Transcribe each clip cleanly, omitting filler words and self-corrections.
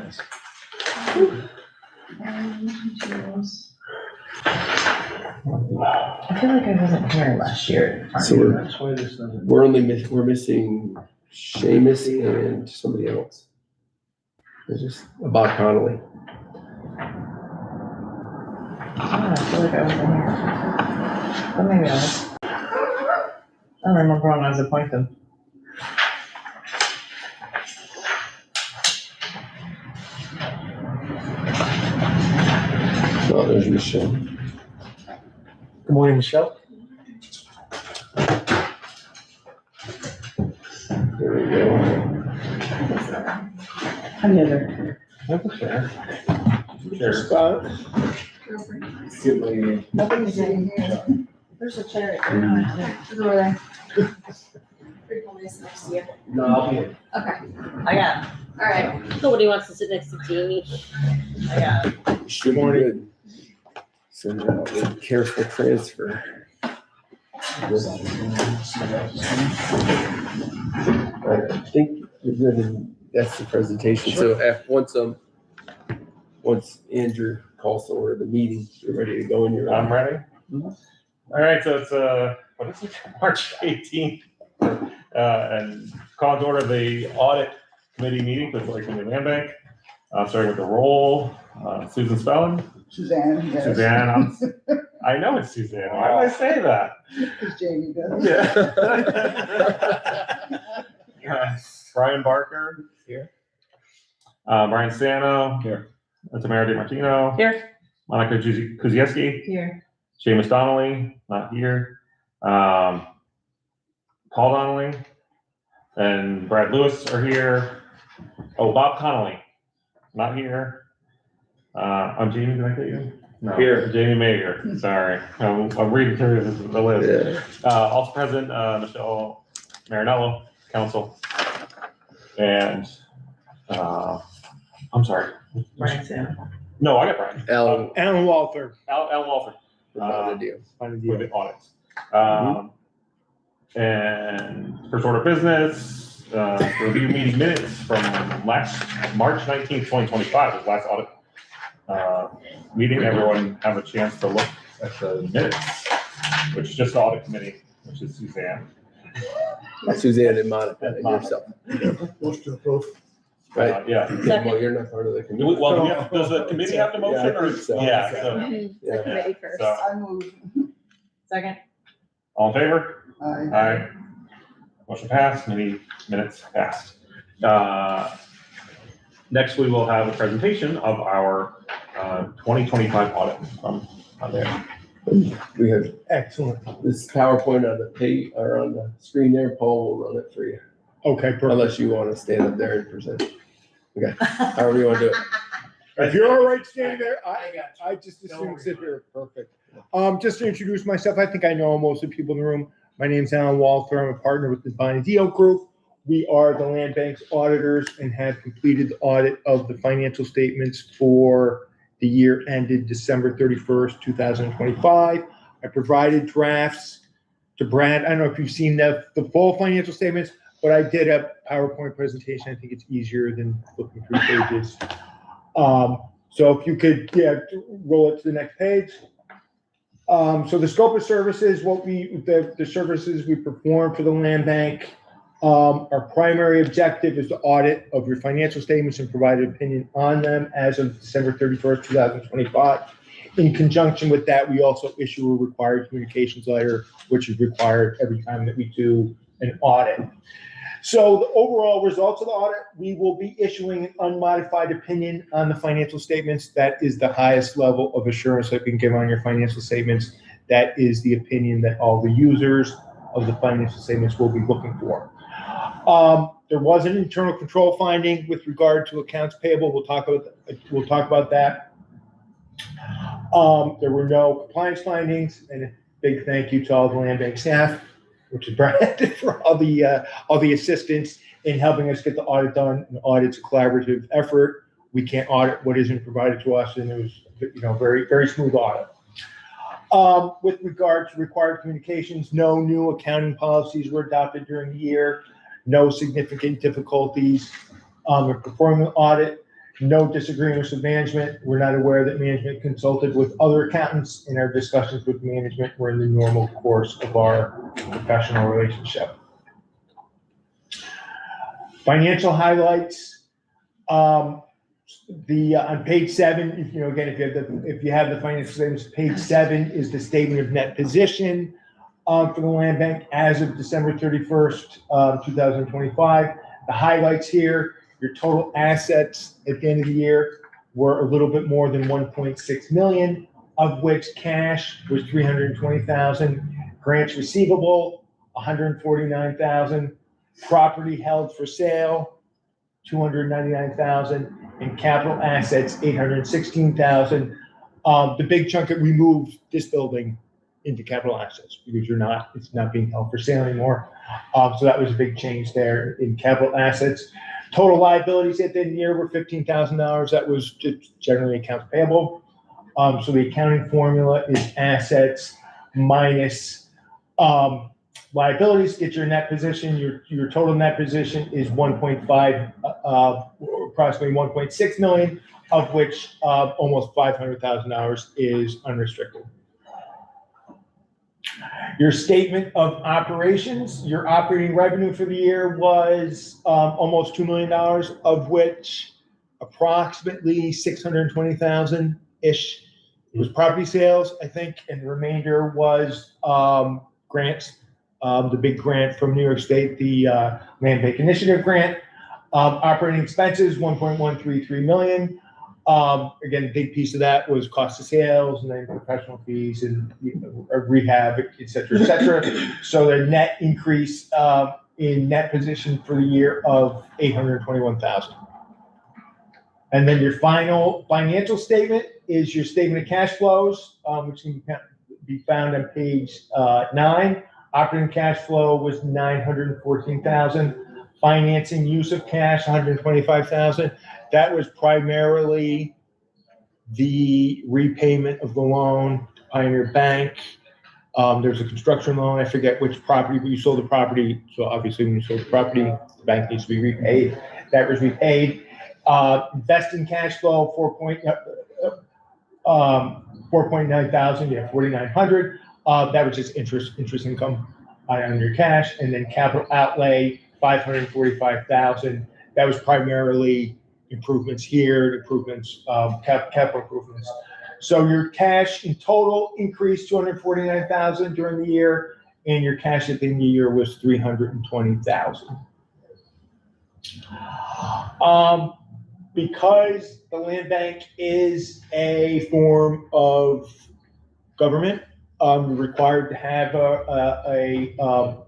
nice. I feel like I wasn't here last year. So we're missing Seamus and somebody else. There's just Bob Connolly. I feel like I wasn't here. But maybe I was. I don't remember when I was appointed. Oh, there's Michelle. Good morning, Michelle. There we go. I'm neither. Have a chair. Sure. Spot. Nothing to say here. There's a chair. It's over there. Pretty cool, nice next to you. No, I'll be here. Okay, I got all right. Nobody wants to sit next to Jamie. it. I got it. Should be good. So now the careful transfer. I think we're good, and that's the presentation. So once Andrew calls to order the meeting, you're ready to go and you're I'm ready. All right, so it's what is it, March 18th, and call to order the audit committee meeting for the Lake County Land Bank. Starting with the roll, Susan Spellin. Suzanne, yes. Suzanne, I know it's Suzanne. Why did I say that? Because Jamie does. Yeah. Brian Barker. Here. Brian Sano. Here. Tamara DiMartino. Here. Monica Kuzieski. Here. Seamus Donnelly, not here. Paul Donnelly and Brad Lewis are here. Oh, Bob Connolly, not here. I'm Jamie, did I get you? No. Here. Jamie Mayer, sorry. I'm reading through the list. Yeah. Also present, Michelle Marinello, council. And, I'm sorry. Brian Sam. No, I got Brian. Alan Walther. Alan Walter. Without a deal. With the audits. And first order of business, review meeting minutes from last March 19th, 2025, was last audit meeting. Everyone have a chance to look at the minutes, which is just the audit committee, which is Suzanne. Suzanne and Monica and yourself. Most of both. Right? Yeah. Well, you're not part of the committee. Well, does the committee have to motion Yeah, I or? think so. Yeah, so, Yeah. Committee first. so, I move. Second. all in favor? Aye. Aye. Motion passed, minutes passed. Next, we will have a presentation of our 2025 audit from there. We have Excellent. this PowerPoint on the page or on the screen there. Paul will run it for you, Okay, perfect. unless you want to stand up there and present. Okay, however you want to do it. If you're all right standing there, I just assume sit here. Perfect. Just to introduce myself, I think I know most of the people in the room. My name's Alan Walther. I'm a partner with the Bonadeo Group. We are the land bank's auditors and have completed the audit of the financial statements for the year ended December 31st, 2025. I provided drafts to Brad. I don't know if you've seen the full financial statements, but I did a PowerPoint presentation. I think it's easier than flipping through pages. So if you could, roll it to the next page. So the scope of services, the services we perform for the land bank, our primary objective is to audit of your financial statements and provide an opinion on them as of December 31st, 2025. In conjunction with that, we also issue a required communications letter, which is required every time that we do an audit. So the overall results of the audit, we will be issuing an unmodified opinion on the financial statements. That is the highest level of assurance that we can give on your financial statements. That is the opinion that all the users of the financial statements will be looking for. There was an internal control finding with regard to accounts payable. We'll talk about that. There were no compliance findings, and a big thank you to all the land bank staff, which is Brad, for all the assistance in helping us get the audit done. An audit's a collaborative effort. We can't audit what isn't provided to us, and it was, very, very smooth audit. With regard to required communications, no new accounting policies were adopted during the year. No significant difficulties in performing the audit. No disagreements with management. We're not aware that management consulted with other accountants in our discussions with management. We're in the normal course of our professional relationship. Financial highlights. On page 7, again, if you have the financial statements, page 7 is the statement of net position for the land bank as of December 31st, 2025. The highlights here: your total assets at the end of the year were a little bit more than 1.6 million, of which cash was 320,000, grants receivable 149,000, property held for sale 299,000, and capital assets 816,000. The big chunk that we moved this building into capital assets because it's not being held for sale anymore. So that was a big change there in capital assets. Total liabilities at the end of the year were $15,000. That was just generally accounts payable. So the accounting formula is assets minus liabilities. Get your net position. Your total net position is 1.5, approximately 1.6 million, of which almost $500,000 is unrestricted. Your statement of operations, your operating revenue for the year was almost $2 million, of which approximately 620,000-ish was property sales, I think, and the remainder was grants. The big grant from New York State, the Land Bank Initiative grant. Operating expenses, 1.133 million. Again, a big piece of that was cost of sales and then professional fees and rehab, et cetera, So the net increase in net position for the year of 821,000. And then your final financial statement is your statement of cash flows, which can be found on page 9. Operating cash flow was 914,000. Financing use of cash, 125,000. That was primarily the repayment of the loan to Pioneer Bank. There's a construction loan. I forget which property, but you sold the property. So obviously when you sold the property, the bank needs to be repaid. That was repaid. Investing cash flow, 4.9 thousand, 4,900. That was just interest income on your cash. And then capital outlay, 545,000. That was primarily improvements here, capital improvements. So your cash in total increased 249,000 during the year, and your cash at the end of the year was 320,000. Because the land bank is a form of government, you're required to have a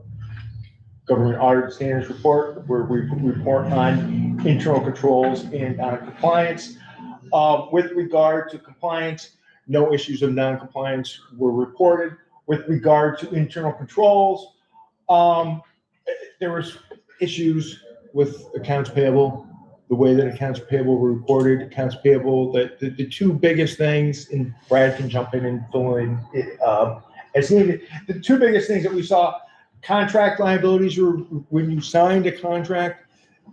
government audit standards report where we report on internal controls and on compliance. With regard to compliance, no issues of non-compliance were reported. With regard to internal controls, there was issues with accounts payable, the way that accounts payable were reported. Accounts payable, the two biggest things, and Brad can jump in and fill in as needed. The two biggest things that we saw: contract liabilities were when you signed a contract,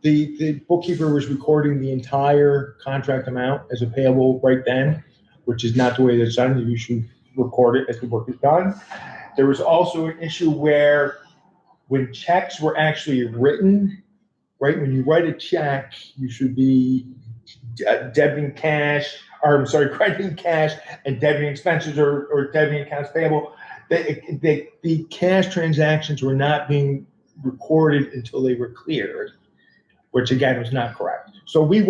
the bookkeeper was recording the entire contract amount as a payable right then, which is not the way that's done. You should record it as the work is done. There was also an issue where when checks were actually written, right, when you write a check, you should be crediting cash and debiting expenses or debiting accounts payable. The cash transactions were not being recorded until they were cleared, which again was not correct. So we,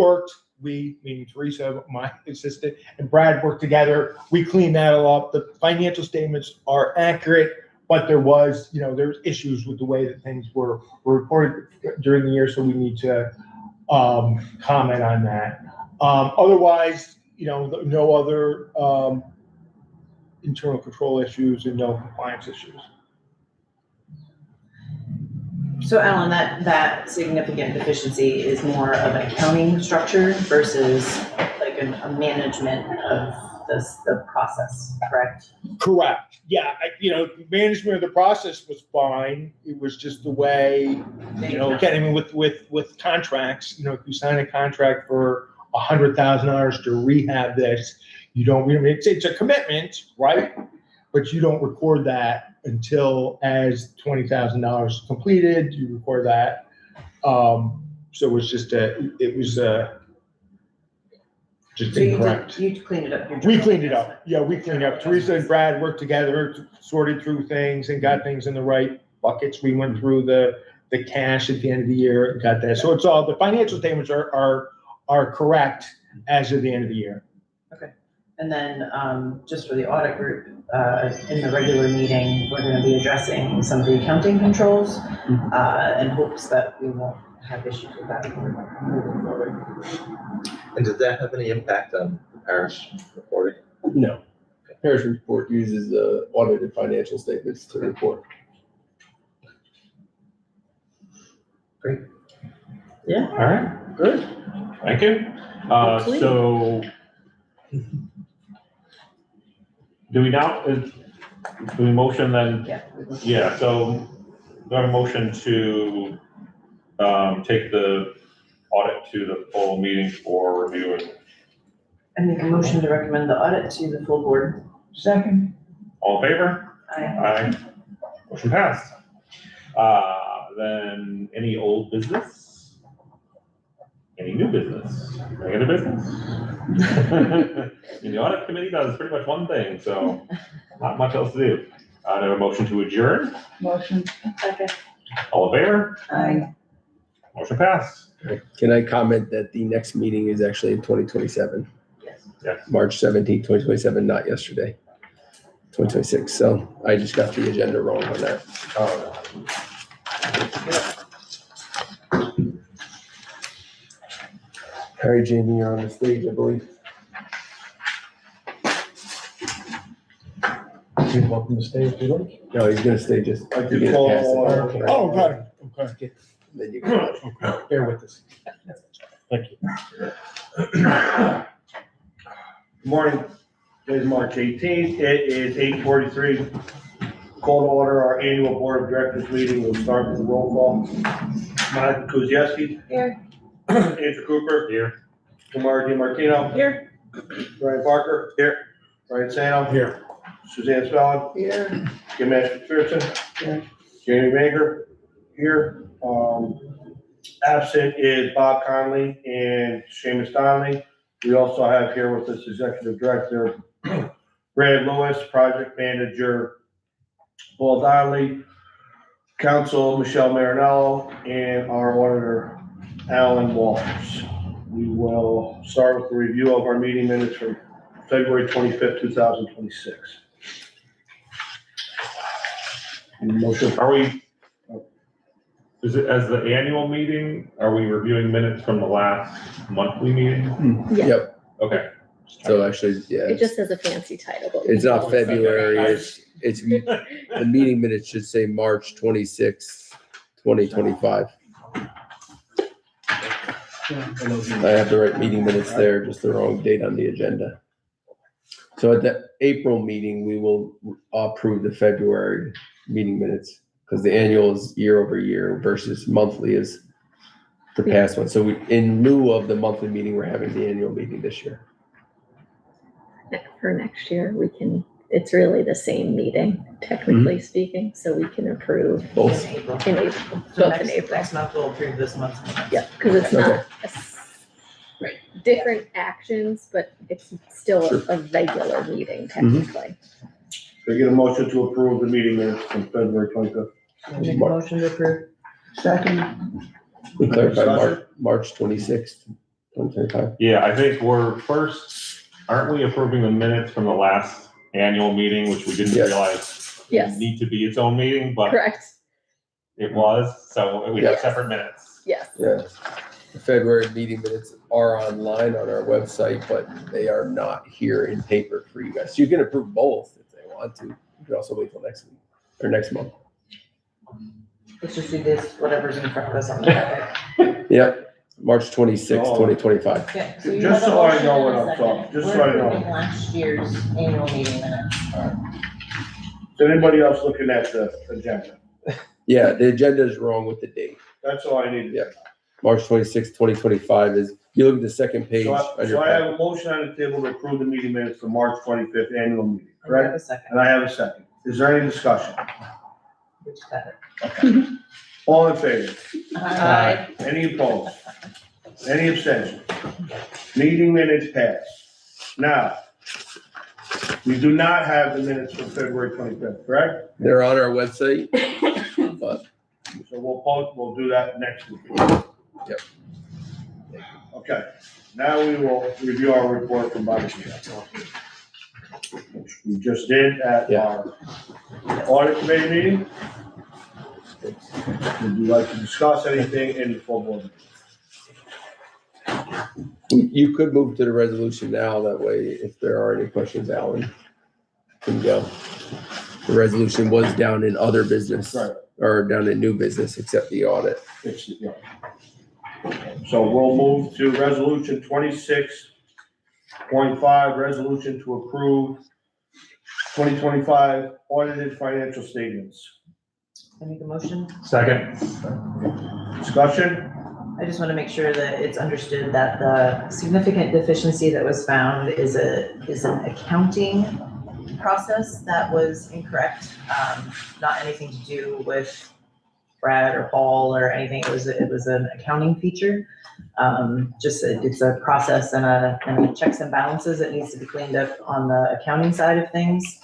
meaning Teresa, my assistant, and Brad worked together. We cleaned that all up. The financial statements are accurate, but there was issues with the way that things were reported during the year. So we need to comment on that. Otherwise, no other internal control issues and no compliance issues. So Alan, that significant deficiency is more of an accounting structure versus like a management of the process, correct? Correct. Yeah. Management of the process was fine. It was just the way, again, I mean, with contracts, if you sign a contract for $100,000 to rehab this. It's a commitment, right? But you don't record that until as $20,000 is completed, you record that. So it's just just So incorrect. you cleaned it up. your We journal cleaned it up. assessment. Yeah, we cleaned up. Teresa and Brad worked together, sorted through things and got things in the right buckets. We went through the cash at the end of the year and got that. So it's all, the financial statements are correct as of the end of the year. And then, just for the audit group, in the regular meeting, we're gonna be addressing some of the accounting controls, in hopes that we won't have issues with that moving forward. And did that have any impact on the parish reporting? No. Parish report uses the audited financial statements to report. Yeah. All right, good. Thank you. Hopefully. So do we now, do we motion then? Yeah. Yeah, so do I have a motion to take the audit to the full meeting for review and I make a motion to recommend the audit to the full board. Second. all in favor? I Aye. Motion passed. Then any old business? Any new business? Any other business? And the audit committee does pretty much one thing, so not much else to do. I have a motion to adjourn. Motion. Okay. All in favor? Aye. Motion passed. Can I comment that the next meeting is actually in 2027, Yes. Yes. March 17th, 2027, not yesterday, 2026. So I just got the agenda wrong on that. All right, Jamie, you're on the stage, I believe. Welcome to stage, if you like. No, he's gonna stay just. I you're did gonna call. pass it. Oh, got it. Okay. Then you can. Bear with us. Thank you. Good morning. Today is March 18th. It is 8:43. Call to order our annual Board of Directors meeting. We'll start with the roll call. Monica Kuzieski. Here. Andrew Cooper. Here. Tamara DiMartino. Here. Brian Parker. Here. Brian Sano. Here. Suzanne Spellin. Here. Kim McPherson. Here. Jamie Baker. Here. Absent is Bob Conley and Seamus Donnelly. We also have here with us Executive Director Brad Lewis, Project Manager Paul Donnelly, Counsel Michelle Marinello, and our Auditor Alan Walters. We will start with the review of our meeting minutes from February 25th, 2026. Motion. Are we, is it as the annual meeting? Are we reviewing minutes from the last monthly meeting? Yeah. Yep, Okay. so actually, yeah, It just has a fancy title. But it's not February, it's, the meeting minutes should say March 26th, 2025. I have the right meeting minutes there, just the wrong date on the agenda. So at the April meeting, we will approve the February meeting minutes, because the annual is year over year versus monthly is the past one. So we, in lieu of the monthly meeting, we're having the annual meeting this year. For next year, we can, it's really the same meeting, technically speaking, so we can approve Both. In April. in April, So both in April. next month we'll approve this month's. Yeah, because it's Okay. not different actions, but it's still Sure. a regular meeting technically. Can I get a motion to approve the meeting minutes from February 25th? Make a motion to approve. Second. We clarified March 26th, 2025. Yeah, I think we're first, aren't we approving the minutes from the last annual meeting, which we didn't Yes. realize Yes. need to be its own meeting, but Correct, it was, so we have Yes. separate minutes. yes. Yeah. The February meeting minutes are online on our website, but they are not here in paper for you guys. You can approve both if they want to. You can also wait till next week or next month. Let's just do this, whatever's in front of us on the topic. Yep, March 26th, 2025. Okay. So you Just have a so I motion know and what a I'm second. talking, just so I We're know. approving last year's annual meeting minutes. Is anybody else looking at the agenda? Yeah, the agenda is wrong with the date. That's all I needed. Yeah. March 26, 2025 is, you look at the second page So on I your have packet. a motion on the table to approve the meeting minutes for March 25th annual meeting, And I have correct? a second. And I have a second. Is there any discussion? We just have it. All in favor? Aye. Any opposed? Any abstention? Meeting minutes passed. Now, we do not have the minutes from February 25th, correct? They're on our website, but So we'll do that next week. Yep. Okay, now we will review our report from Bobby. Which we just did at Yeah. our audit committee meeting. Would you like to discuss anything in the full board? you could move to the resolution now. That way, if there are any questions, Alan can go. The resolution was down in other business. Right. Or down in new business, except the audit. Yeah. So we'll move to resolution 26.5, resolution to approve 2025 audited financial statements. I make a motion. Second. Discussion? I just want to make sure that it's understood that the significant deficiency that was found is an accounting process that was incorrect. Not anything to do with Brad or Paul or anything. It was an accounting feature. It's a process and a checks and balances that needs to be cleaned up on the accounting side of things.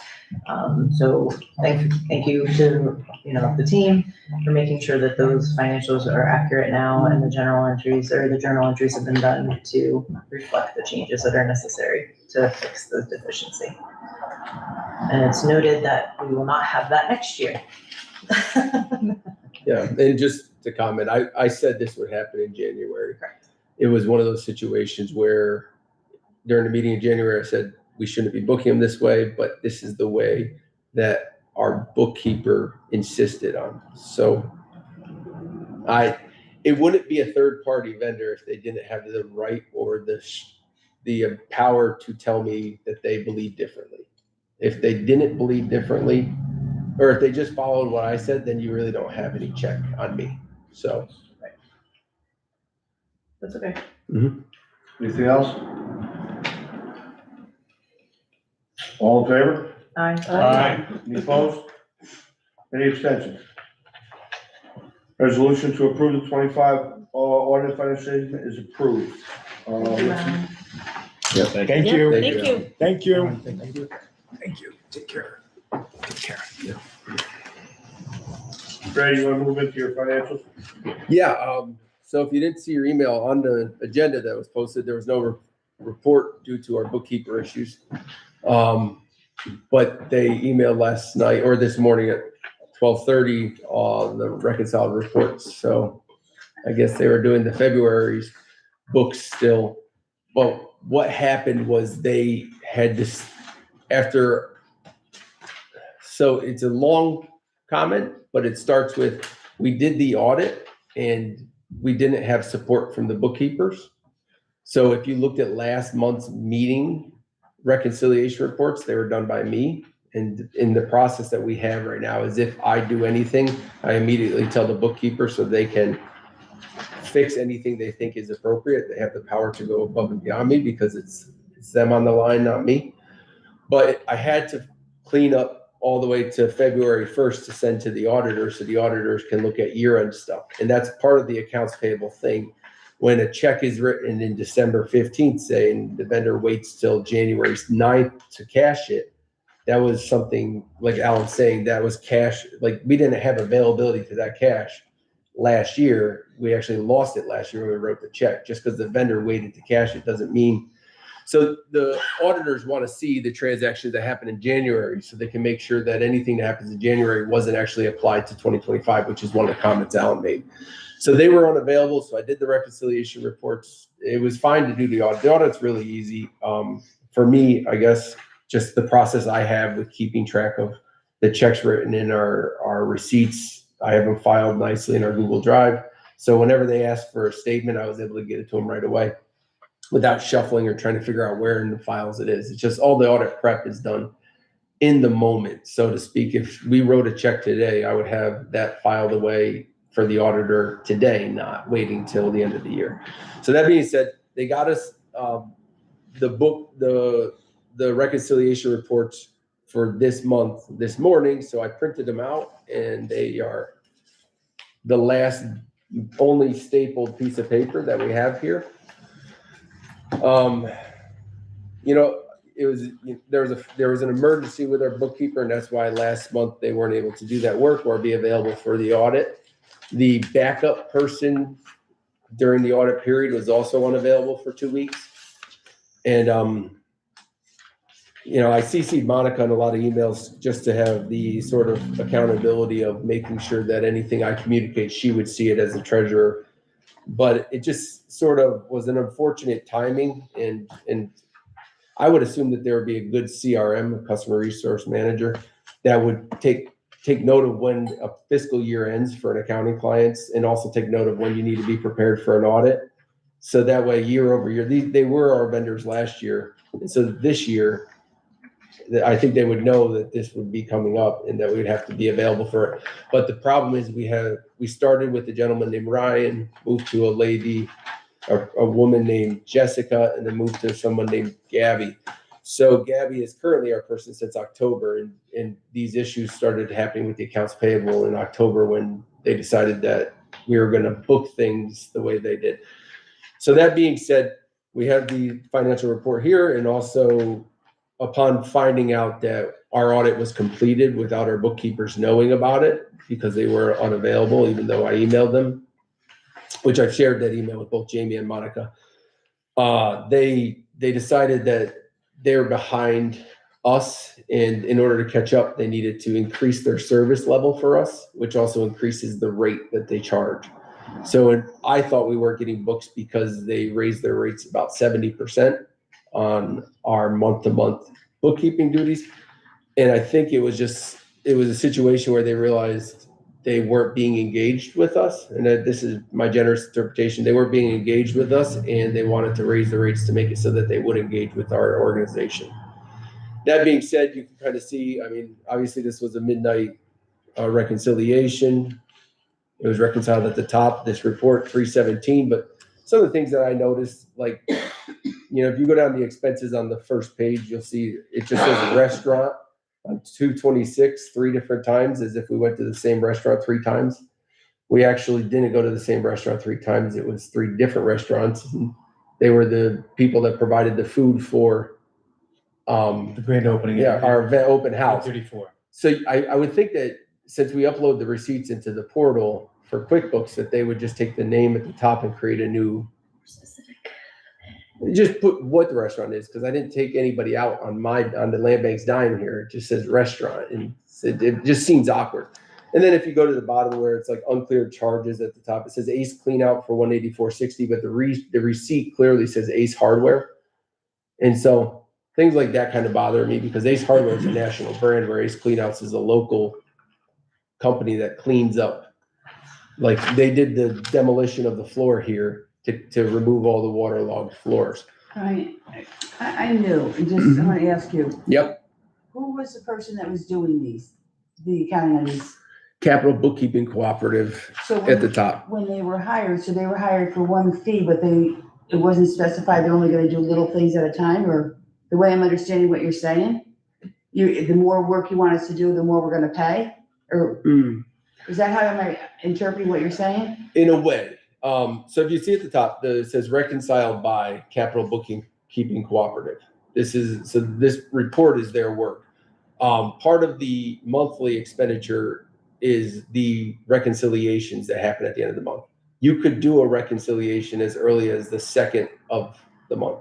So thank you to, the team for making sure that those financials are accurate now and the journal entries have been done to reflect the changes that are necessary to fix the deficiency. And it's noted that we will not have that next year. Yeah, and just to comment, I said this would happen in January. Correct. It was one of those situations where during the meeting in January, I said, we shouldn't be booking them this way, but this is the way that our bookkeeper insisted on. So it wouldn't be a third-party vendor if they didn't have the right or the power to tell me that they believe differently. If they didn't believe differently, or if they just followed what I said, then you really don't have any check on me. So. That's okay. Anything else? All in favor? Aye. Any opposed? Any abstentions? Resolution to approve the 25 audit financial statement is approved. Thank you, Alan. Thank you. Thank Thank you. Thank you. Thank you. Take care. Take care. Brady, you want to move into your financials? Yeah, so if you didn't see your email on the agenda that was posted, there was no report due to our bookkeeper issues. But they emailed last night or this morning at 12:30 on the reconciled reports. So I guess they were doing the February's books still. But what happened was they had this so it's a long comment, but it starts with, we did the audit and we didn't have support from the bookkeepers. So if you looked at last month's meeting reconciliation reports, they were done by me. And in the process that we have right now is if I do anything, I immediately tell the bookkeeper so they can fix anything they think is appropriate. They have the power to go above and beyond me because it's them on the line, not me. But I had to clean up all the way to February 1st to send to the auditor so the auditors can look at year-end stuff. And that's part of the accounts payable thing. When a check is written in December 15th, say, and the vendor waits till January 9th to cash it, that was something, like Alan's saying, that was cash, like we didn't have availability to that cash last year. We actually lost it last year when we wrote the check. Just because the vendor waited to cash it doesn't mean. So the auditors want to see the transactions that happen in January so they can make sure that anything that happens in January wasn't actually applied to 2025, which is one of the comments Alan made. So they were unavailable. So I did the reconciliation reports. It was fine to do the audit. The audit's really easy. For me, I guess, just the process I have with keeping track of the checks written in our receipts. I have them filed nicely in our Google Drive. So whenever they asked for a statement, I was able to get it to them right away without shuffling or trying to figure out where in the files it is. It's just all the audit prep is done in the moment, so to speak. If we wrote a check today, I would have that filed away for the auditor today, not waiting till the end of the year. So that being said, they got us the book, the reconciliation reports for this month this morning. So I printed them out, and they are the last only stapled piece of paper that we have here. You know, there was an emergency with our bookkeeper, and that's why last month they weren't able to do that work or be available for the audit. The backup person during the audit period was also unavailable for 2 weeks. And, you know, I CC'd Monica on a lot of emails just to have the sort of accountability of making sure that anything I communicate, she would see it as a treasurer. But it just sort of was an unfortunate timing, and I would assume that there would be a good CRM, a customer resource manager, that would take note of when a fiscal year ends for an accounting clients, and also take note of when you need to be prepared for an audit. So that way, year over year, they were our vendors last year. And so this year, I think they would know that this would be coming up and that we would have to be available for it. But the problem is we started with a gentleman named Ryan, moved to a woman named Jessica, and then moved to someone named Gabby. So Gabby is currently our person since October, and these issues started happening with the accounts payable in October when they decided that we were going to book things the way they did. So that being said, we have the financial report here, and also upon finding out that our audit was completed without our bookkeepers knowing about it because they were unavailable, even though I emailed them, which I've shared that email with both Jamie and Monica, they decided that they're behind us, and in order to catch up, they needed to increase their service level for us, which also increases the rate that they charge. So I thought we weren't getting books because they raised their rates about 70% on our month-to-month bookkeeping duties. And I think it was a situation where they realized they weren't being engaged with us. And that this is my generous interpretation. They weren't being engaged with us, and they wanted to raise the rates to make it so that they would engage with our organization. That being said, you can kind of see, I mean, obviously this was a midnight reconciliation. It was reconciled at the top, this report 317, but some of the things that I noticed, like, you know, if you go down the expenses on the first page, you'll see it just says restaurant on 226 3 different times, as if we went to the same restaurant 3 times. We actually didn't go to the same restaurant 3 times. It was 3 different restaurants. They were the people that provided the food for The grand opening. yeah, our event open house. 34. So I would think that since we upload the receipts into the portal for QuickBooks, that they would just take the name at the top and create a new, just put what the restaurant is, because I didn't take anybody out on the Land Bank's dime here. It just says restaurant, and it just seems awkward. And then if you go to the bottom where it's like unclear charges at the top, it says Ace Clean Out for $184.60, but the receipt clearly says Ace Hardware. And so things like that kind of bother me, because Ace Hardware is a national brand, where Ace Clean Outs is a local company that cleans up. Like, they did the demolition of the floor here to remove all the waterlogged floors. I knew, and just, I want to ask you, Yep. who was the person that was doing the accounting on these? Capital Bookkeeping Cooperative So at the top. when they were hired, so they were hired for one fee, but it wasn't specified, they're only gonna do little things at a time, or the way I'm understanding what you're saying? The more work you want us to do, the more we're gonna pay, or is that how am I interpreting what you're saying? In a way. So if you see at the top, it says reconciled by Capital Bookkeeping Cooperative. This report is their work. Part of the monthly expenditure is the reconciliations that happen at the end of the month. You could do a reconciliation as early as the 2nd of the month,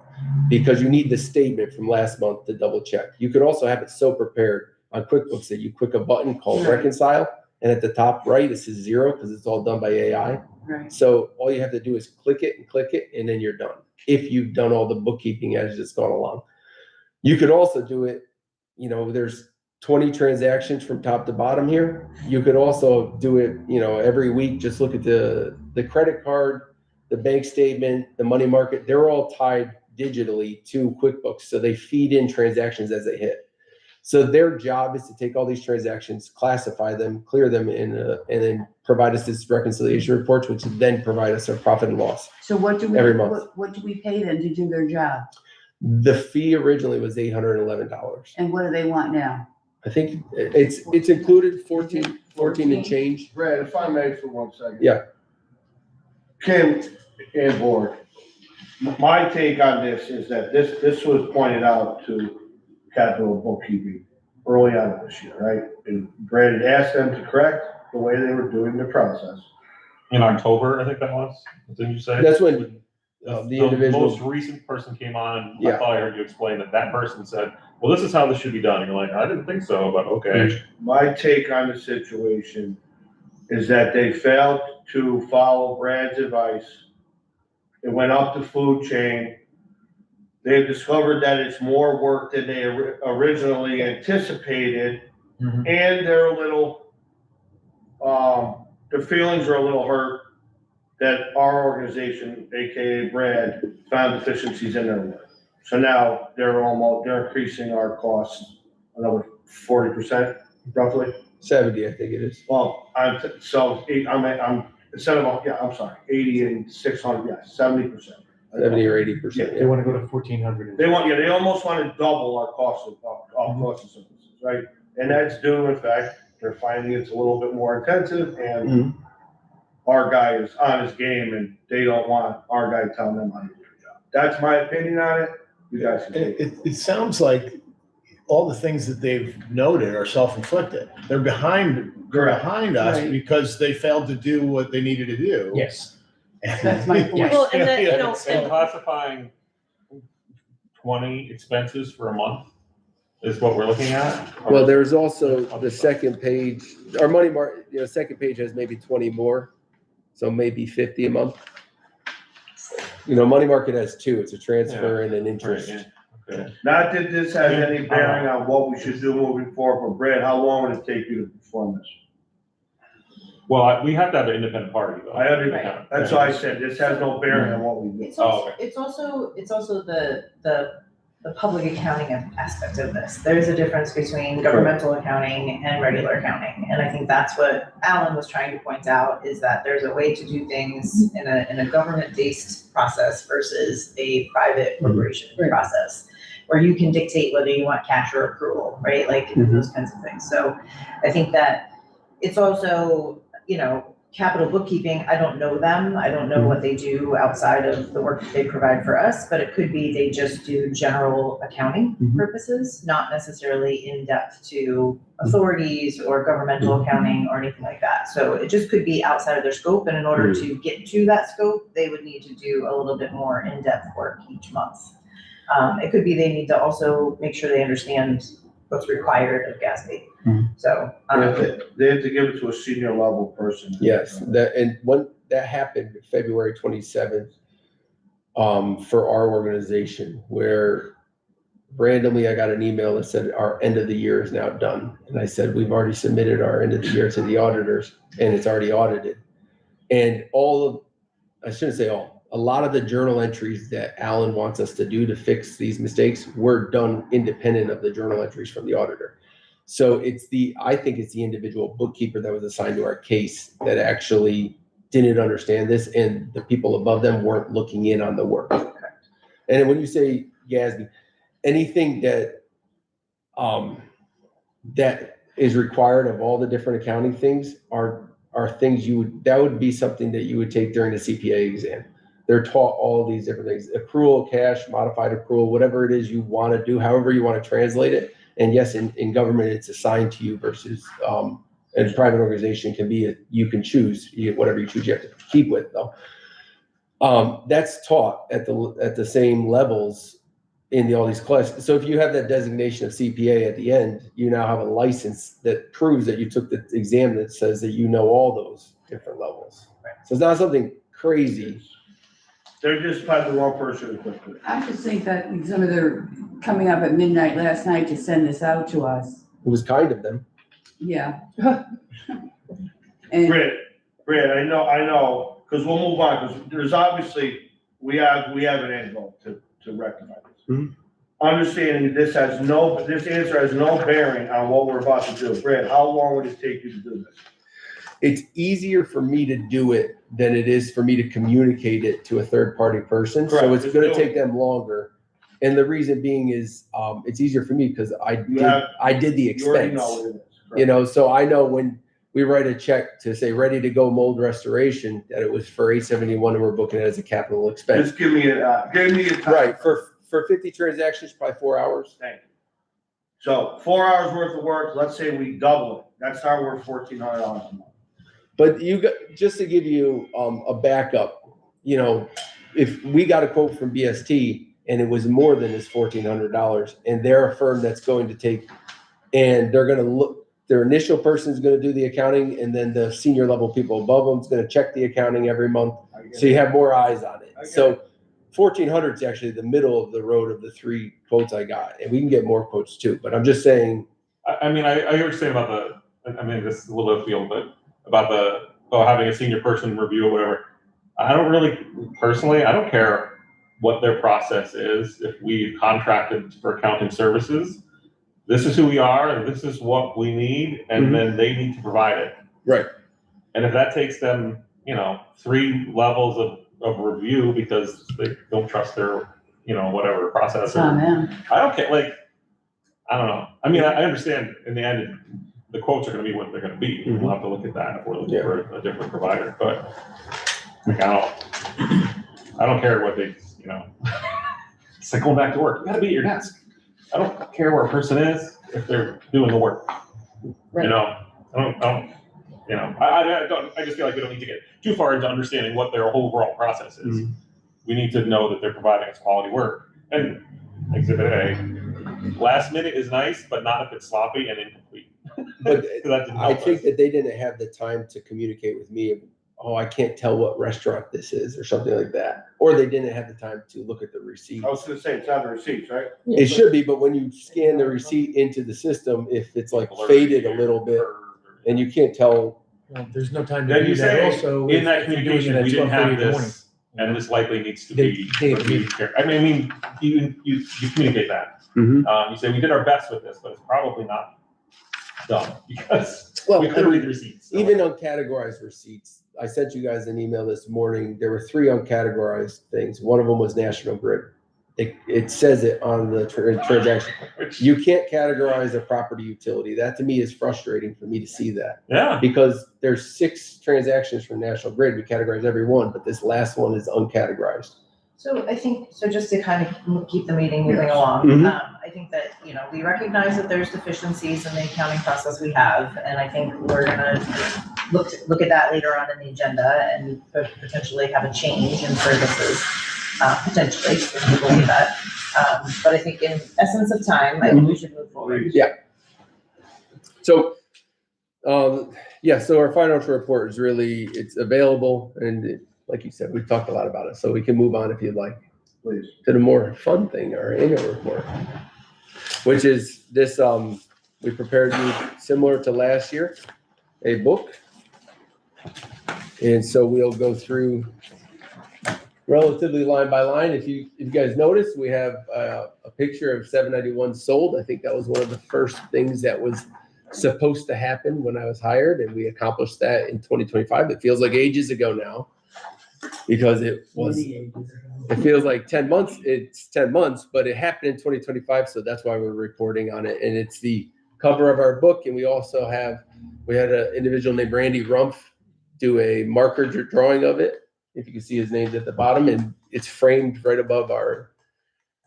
because you need the statement from last month to double check. You could also have it so prepared on QuickBooks that you click a button called reconcile, and at the top right, it says 0, because it's all done by AI. Right. So all you have to do is click it, and then you're done, if you've done all the bookkeeping as it's gone along. You could also do it, you know, there's 20 transactions from top to bottom here. You could also do it, you know, every week. Just look at the credit card, the bank statement, the money market. They're all tied digitally to QuickBooks, so they feed in transactions as they hit. So their job is to take all these transactions, classify them, clear them and then provide us this reconciliation reports, which then provide us a profit and loss. So what do we, Every month. what do we pay them to do their job? The fee originally was $811. And what do they want now? I think it's included 14 and change. Brad, if I may for 1 second. Yeah. Kim and board, my take on this is that this was pointed out to capital bookkeeping early on this year, right? And Brad had asked them to correct the way they were doing the process. In October, I think that was, didn't you say? That's when the individual. Most recent person came on, I Yeah. thought I heard you explain that person said, well, this is how this should be done. And you're like, I didn't think so, but okay. My take on the situation is that they failed to follow Brad's advice. It went up the food chain. They've discovered that it's more work than they originally anticipated. Mhm. And they're a little, their feelings are a little hurt that our organization, AKA Brad, found deficiencies in their work. So now they're increasing our costs another 40% roughly. 70, I think it is. Well, I'm instead of, yeah, I'm sorry, 80 and 600, yeah, 70%. 70 or 80%. They want to go to 1,400. They almost want to double our cost of services, right? And that's due, in fact, they're finding it's a little bit more intensive and our guy is on his game and they don't want our guy telling them how to do their job. That's my opinion on it. You guys can take it. It sounds like all the things that they've noted are self-inflicted. They're behind us Right. because they failed to do what they needed to do. Yes. That's my point. Well, and then, you know, So classifying 20 expenses for a month is what we're looking at? Well, there's also the second page, our money market, second page has maybe 20 more. So maybe 50 a month. Money market has two. It's a transfer and an interest. Right, yeah. Okay. Not that this has any bearing on what we should do moving forward, but Brad, how long would it take you to perform this? Well, we have to have an independent party though. I understand. That's why I said this has no bearing on what we do. It's also the public accounting aspect of this. There's a difference between governmental accounting and regular accounting. And I think that's what Alan was trying to point out, is that there's a way to do things in a government-based process versus a private corporation process, where you can dictate whether you want cash or accrual, right? Like those kinds of things. So I think that it's also, capital bookkeeping, I don't know them. I don't know what they do outside of the work that they provide for us, but it could be they just do general accounting purposes, not necessarily in depth to authorities or governmental accounting or anything like that. So it just could be outside of their scope. And in order to get to that scope, they would need to do a little bit more in-depth work each month. It could be they need to also make sure they understand what's required of GASB. So, They have to give it to a senior level person. Yes, when that happened February 27th, for our organization, where randomly I got an email that said our end of the year is now done. And I said, we've already submitted our end of the year to the auditors and it's already audited. And a lot of the journal entries that Alan wants us to do to fix these mistakes were done independent of the journal entries from the auditor. So I think it's the individual bookkeeper that was assigned to our case that actually didn't understand this, and the people above them weren't looking in on the work. And when you say GASB, anything that that is required of all the different accounting things are things that would be something that you would take during the CPA exam. They're taught all these different things: accrual, cash, modified accrual, whatever it is you want to do, however you want to translate it. And yes, in government, it's assigned to you versus in a private organization can be, you can choose whatever you choose, you have to keep with though. That's taught at the same levels in all these classes. So if you have that designation of CPA at the end, you now have a license that proves that you took the exam that says that you know all those different levels. So it's not something crazy. They're just probably the wrong person to put it. I just think that some of their coming up at midnight last night to send this out to us. It was kind of them. Yeah. And Brad, I know, because we'll move on, because there's obviously, we have an end goal to rectify this. understanding this answer has no bearing on what we're about to do. Brad, how long would it take you to do this? It's easier for me to do it than it is for me to communicate it to a third-party person. So Correct. it's gonna take them longer. And the reason being is, it's easier for me because I did the You already know expense. what it is. You correct? know, so I know when we write a check to say ready to go mold restoration, that it was for 871 and we're booking it as a capital expense. Just give me a time. Right, for 50 transactions, probably 4 hours. Thank you. So 4 hours worth of work, let's say we double it. That's now worth $1,400 a month. But just to give you a backup, you know, if we got a quote from BST and it was more than this $1,400 and they're a firm that's going to take, and they're gonna look, their initial person is gonna do the accounting and then the senior level people above them is gonna check the accounting every month. So you have more eyes on it. So 1,400 is actually the middle of the road of the 3 quotes I got, and we can get more quotes too, but I'm just saying. I mean, I hear what you're saying about this is a little field, but about having a senior person review or whatever. I don't really, personally, I don't care what their process is. If we've contracted for accounting services, this is who we are and this is what we need, and then they need to provide it. Right. And if that takes them, 3 levels of review because they don't trust their, whatever process. It's on them. I don't care, I don't know. I mean, I understand in the end, the quotes are gonna be what they're gonna be. We'll have to look at that if we're looking for a different provider, but I don't care what they, it's like going back to work. You gotta be at your desk. I don't care where a person is if they're doing the work. Right. I just feel like we don't need to get too far into understanding what their overall process is. We need to know that they're providing us quality work. And Exhibit A, last minute is nice, but not if it's sloppy and incomplete. But That didn't I help think us. that they didn't have the time to communicate with me. Oh, I can't tell what restaurant this is or something like that. Or they didn't have the time to look at the receipt. I was gonna say, it's on the receipts, right? It should be, but when you scan the receipt into the system, if it's like faded a little bit and you can't tell. Well, there's no time Then to do you that say, also. in that if you're doing communication, it at we didn't have 12:30 in the morning. this, and this likely needs to They- be they- reviewed here. I mean, you communicate that. You say, we did our best with this, but it's probably not done because we couldn't read the receipts. So Even uncategorized receipts, I sent you guys an email this morning. There were 3 uncategorized things. One of them was National Grid. It says it on the transaction. You can't categorize a property utility. That to me is frustrating for me to see that. Yeah. Because there's 6 transactions from National Grid. We categorize every one, but this last one is uncategorized. So I think, just to kind of keep the meeting moving along, I think that, we recognize that there's deficiencies in the accounting process we have, and I think we're gonna look at that later on in the agenda and potentially have a change in services, potentially, if you believe that. But I think in essence of time, I think we should move forward. So, so our financial report is really, it's available, and like you said, we've talked a lot about it, so we can move on if you'd like. Please. To the more fun thing, our annual report, which is this, we prepared you similar to last year, a book. And so we'll go through relatively line by line. If you guys notice, we have a picture of 791 sold. I think that was one of the first things that was supposed to happen when I was hired, and we accomplished that in 2025. It feels like ages ago now, because it feels like 10 months. It's 10 months, but it happened in 2025. So that's why we're reporting on it. And it's the cover of our book. And we also we had an individual named Randy Rumpf do a marker drawing of it. If you can see his name at the bottom, and it's framed right above our,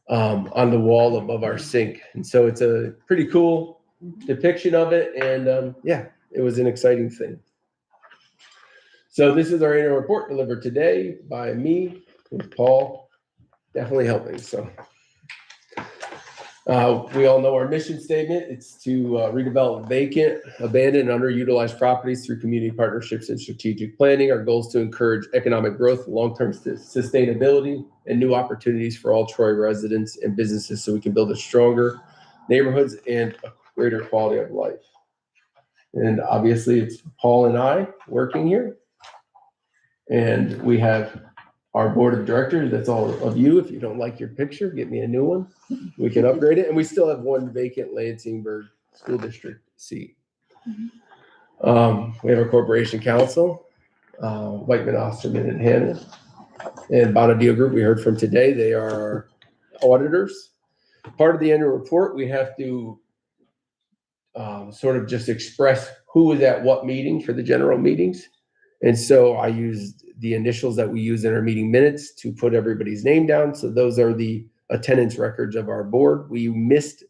on the wall above our sink. And so it's a pretty cool depiction of it. And it was an exciting thing. So this is our annual report delivered today by me, with Paul, definitely helping. So we all know our mission statement. It's to redevelop vacant, abandoned, and underutilized properties through community partnerships and strategic planning. Our goal is to encourage economic growth, long-term sustainability, and new opportunities for all Troy residents and businesses so we can build a stronger neighborhoods and a greater quality of life. And obviously it's Paul and I working here. And we have our board of directors. That's all of you. If you don't like your picture, get me a new one. We can upgrade it. And we still have one vacant Lansingburg School District seat. We have a corporation council, Whiteman, Osterman, and Hannon. And Bonadeo Group, we heard from today, they are our auditors. Part of the annual report, we have to sort of just express who was at what meeting for the general meetings. And so I used the initials that we use in our meeting minutes to put everybody's name down. So those are the attendance records of our board. We missed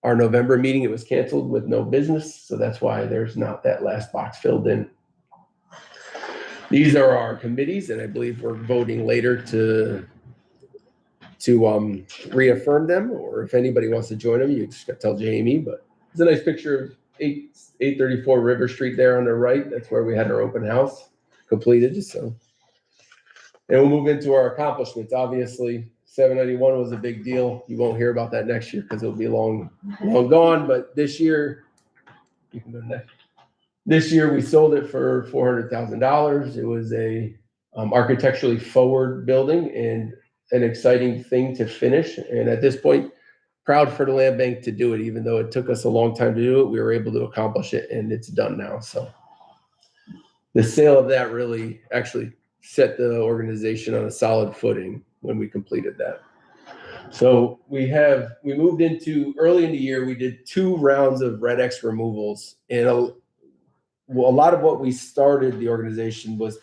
our November meeting. It was canceled with no business. So that's why there's not that last box filled in. These are our committees, and I believe we're voting later to reaffirm them, or if anybody wants to join them, you just got to tell Jamie. But it's a nice picture of 834 River Street there on the right. That's where we had our open house completed. So, and we'll move into our accomplishments. Obviously, 791 was a big deal. You won't hear about that next year because it'll be long gone. But this year, you can go next. This year we sold it for $400,000. It was a architecturally forward building and an exciting thing to finish. And at this point, proud for the land bank to do it. Even though it took us a long time to do it, we were able to accomplish it, and it's done now. So the sale of that really actually set the organization on a solid footing when we completed that. So we moved into early in the year, we did 2 rounds of Red X removals, and a lot of what we started the organization was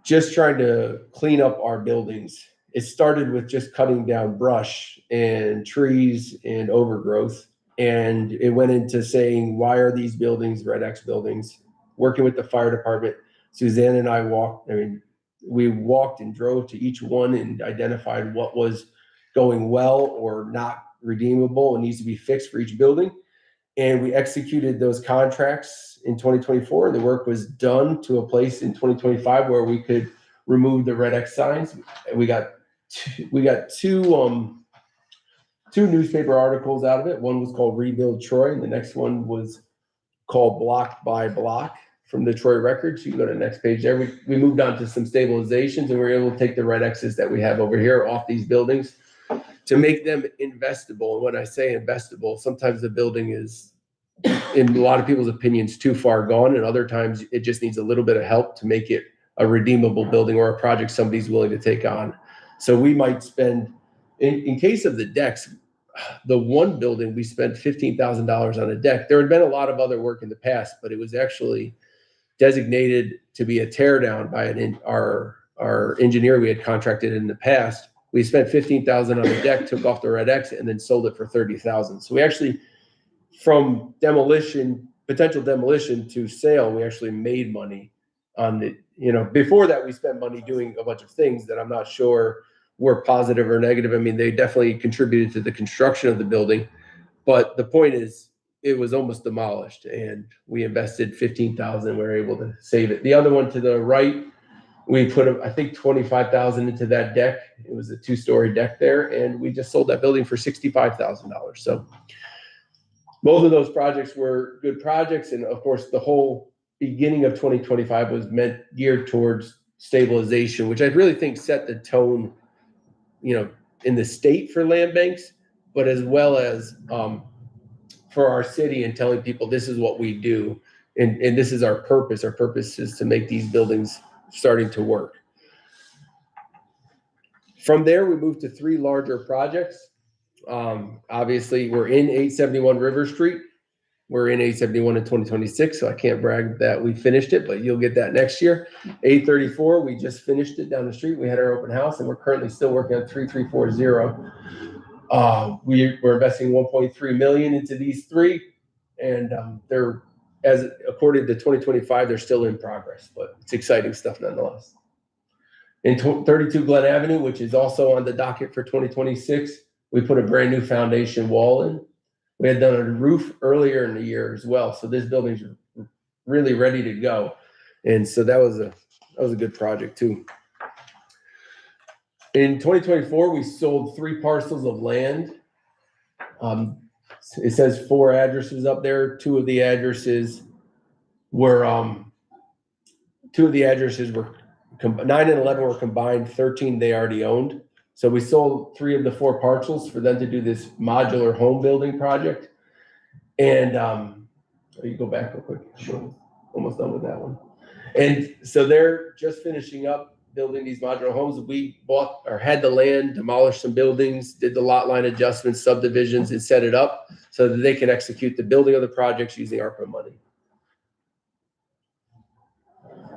just trying to clean up our buildings. It started with just cutting down brush and trees and overgrowth. And it went into saying, why are these buildings Red X buildings? Working with the fire department, Suzanne and I we walked and drove to each one and identified what was going well or not redeemable and needs to be fixed for each building. And we executed those contracts in 2024. And the work was done to a place in 2025 where we could remove the Red X signs. And we got two newspaper articles out of it. One was called Rebuild Troy, and the next one was called Block by Block from the Troy Records. You can go to the next page there. We moved on to some stabilizations, and we were able to take the Red X's that we have over here off these buildings to make them investable. And when I say investable, sometimes the building is, in a lot of people's opinions, too far gone, and other times it just needs a little bit of help to make it a redeemable building or a project somebody's willing to take on. So we might spend, in case of the decks, the one building, we spent $15,000 on a deck. There had been a lot of other work in the past, but it was actually designated to be a tear down by our engineer we had contracted in the past. We spent $15,000 on the deck, took off the Red X, and then sold it for $30,000. So we actually, from potential demolition to sale, we actually made money on it. Before that, we spent money doing a bunch of things that I'm not sure were positive or negative. I mean, they definitely contributed to the construction of the building, but the point is, it was almost demolished, and we invested $15,000. We were able to save it. The other one to the right, we put, I think, $25,000 into that deck. It was a 2-story deck there, and we just sold that building for $65,000. So both of those projects were good projects, and of course, the whole beginning of 2025 was geared towards stabilization, which I really think set the tone, in the state for land banks, but as well as for our city, and telling people this is what we do, and this is our purpose. Our purpose is to make these buildings starting to work. From there, we moved to 3 larger projects. Obviously, we're in 871 River Street. We're in 871 in 2026, so I can't brag that we finished it, but you'll get that next year. 834, we just finished it down the street. We had our open house, and we're currently still working on 3340. We're investing $1.3 million into these 3, and they're, according to 2025, they're still in progress, but it's exciting stuff nonetheless. In 32 Glen Avenue, which is also on the docket for 2026, we put a brand new foundation wall in. We had done a roof earlier in the year as well, so this building's really ready to go, and so that was a good project too. In 2024, we sold 3 parcels of land. It says 4 addresses up there. 2 of the addresses were 9 and 11 were combined, 13 they already owned. So we sold 3 of the 4 parcels for them to do this modular home building project. And you go back real quick. Sure. Almost done with that one. And so they're just finishing up building these modular homes. We bought or had the land, demolished some buildings, did the lot line adjustments, subdivisions, and set it up so that they can execute the building of the projects using ARPA money.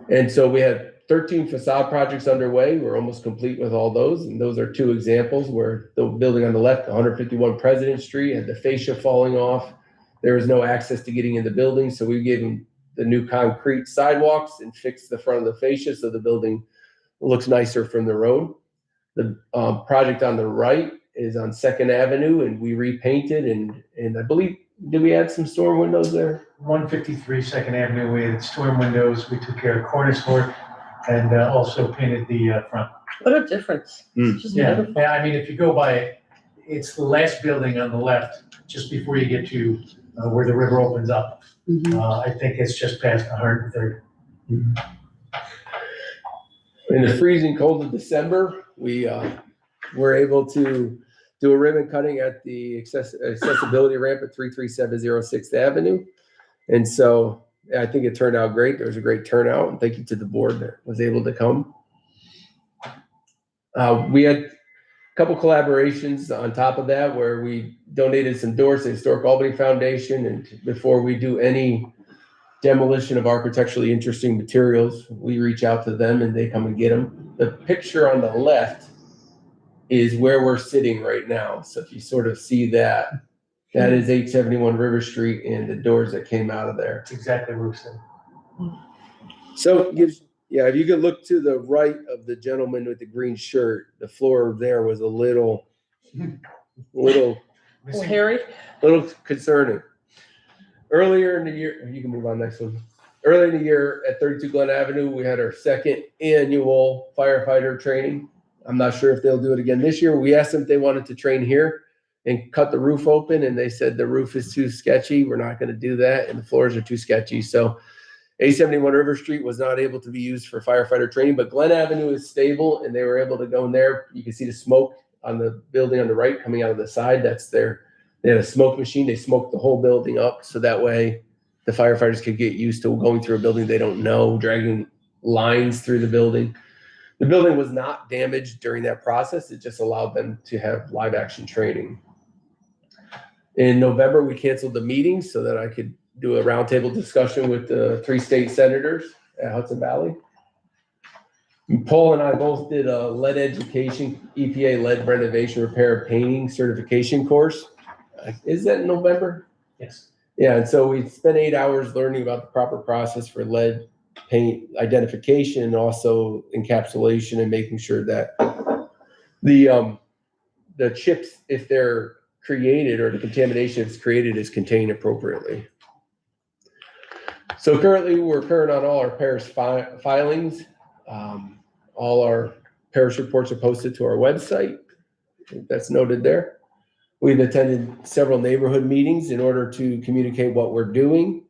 And so we have 13 facade projects underway. We're almost complete with all those. And those are 2 examples where the building on the left, 151 President Street, had the fascia falling off. There was no access to getting in the building. So we gave them the new concrete sidewalks and fixed the front of the fascia so the building looks nicer from the road. The project on the right is on 2nd Avenue, and we repainted and I believe, did we add some storm windows there? 153 Second Avenue, we had storm windows, we took care of cornice work, and also painted the front. What a difference. It's just Yeah, beautiful. yeah, I mean, if you go by it, it's the last building on the left, just before you get to where the river opens up. I think it's just past 103rd. In the freezing cold of December, we were able to do a ribbon cutting at the accessibility ramp at 33706 6th Avenue. And so I think it turned out great. There was a great turnout, and thank you to the board that was able to come. We had a couple collaborations on top of that where we donated some doors to the Historic Albany Foundation. And before we do any demolition of architecturally interesting materials, we reach out to them and they come and get them. The picture on the left is where we're sitting right now. So if you sort of see that, that is 871 River Street and the doors that came out of there. That's exactly where we're sitting. So yeah, if you could look to the right of the gentleman with the green shirt, the floor there was a little Harry? concerning. Earlier in the year, you can move on next one. Earlier in the year at 32 Glen Avenue, we had our 2nd annual firefighter training. I'm not sure if they'll do it again this year. We asked them if they wanted to train here and cut the roof open, and they said the roof is too sketchy. We're not going to do that, and the floors are too sketchy. So 871 River Street was not able to be used for firefighter training, but Glen Avenue is stable, and they were able to go in there. You can see the smoke on the building on the right coming out of the side. That's their. They had a smoke machine. They smoked the whole building up, so that way the firefighters could get used to going through a building they don't know, dragging lines through the building. The building was not damaged during that process. It just allowed them to have live action training. In November, we canceled the meeting so that I could do a roundtable discussion with the 3 state senators at Hudson Valley. And Paul and I both did a lead education, EPA lead renovation, repair, painting certification course. Is that in November? Yes. Yeah, and so we spent 8 hours learning about the proper process for lead paint identification and also encapsulation and making sure that the chips, if they're created or the contamination is created, is contained appropriately. So currently we're current on all our parish filings. All our parish reports are posted to our website. I think that's noted there. We've attended several neighborhood meetings in order to communicate what we're doing.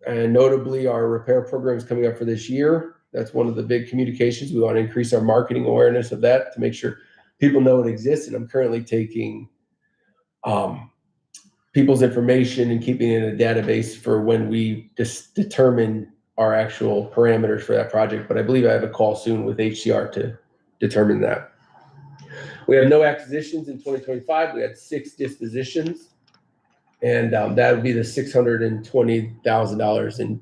And notably, our repair program is coming up for this year. That's one of the big communications. We want to increase our marketing awareness of that to make sure people know it exists. And I'm currently taking people's information and keeping it in a database for when we determine our actual parameters for that project. But I believe I have a call soon with HCR to determine that. We have no acquisitions in 2025. We had 6 dispositions. And that would be the $620,000 in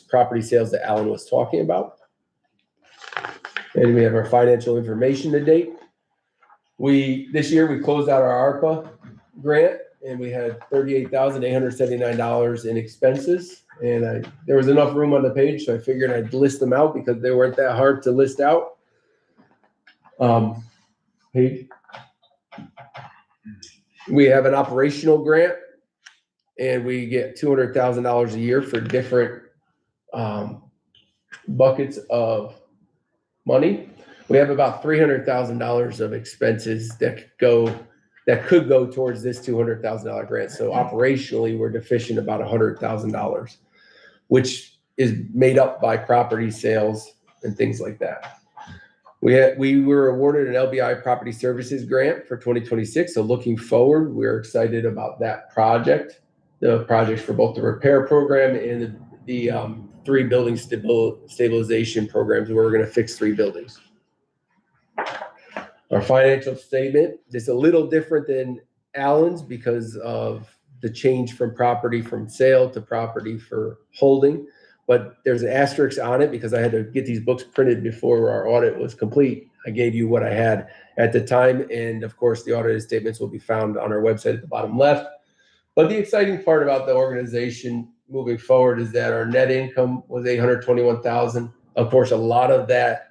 property sales that Alan was talking about. And we have our financial information to date. This year we closed out our ARPA grant and we had $38,879 in expenses. And there was enough room on the page, so I figured I'd list them out because they weren't that hard to list out. We have an operational grant. And we get $200,000 a year for different buckets of money. We have about $300,000 of expenses that could go towards this $200,000 grant. So operationally, we're deficient about $100,000, which is made up by property sales and things like that. We were awarded an LBI Property Services grant for 2026. So looking forward, we're excited about that project. The projects for both the repair program and the 3 building stabilization programs where we're going to fix 3 buildings. Our financial statement is a little different than Allen's because of the change from property from sale to property for holding. But there's an asterisk on it because I had to get these books printed before our audit was complete. I gave you what I had at the time. And of course, the audited statements will be found on our website at the bottom left. But the exciting part about the organization moving forward is that our net income was $821,000. Of course, a lot of that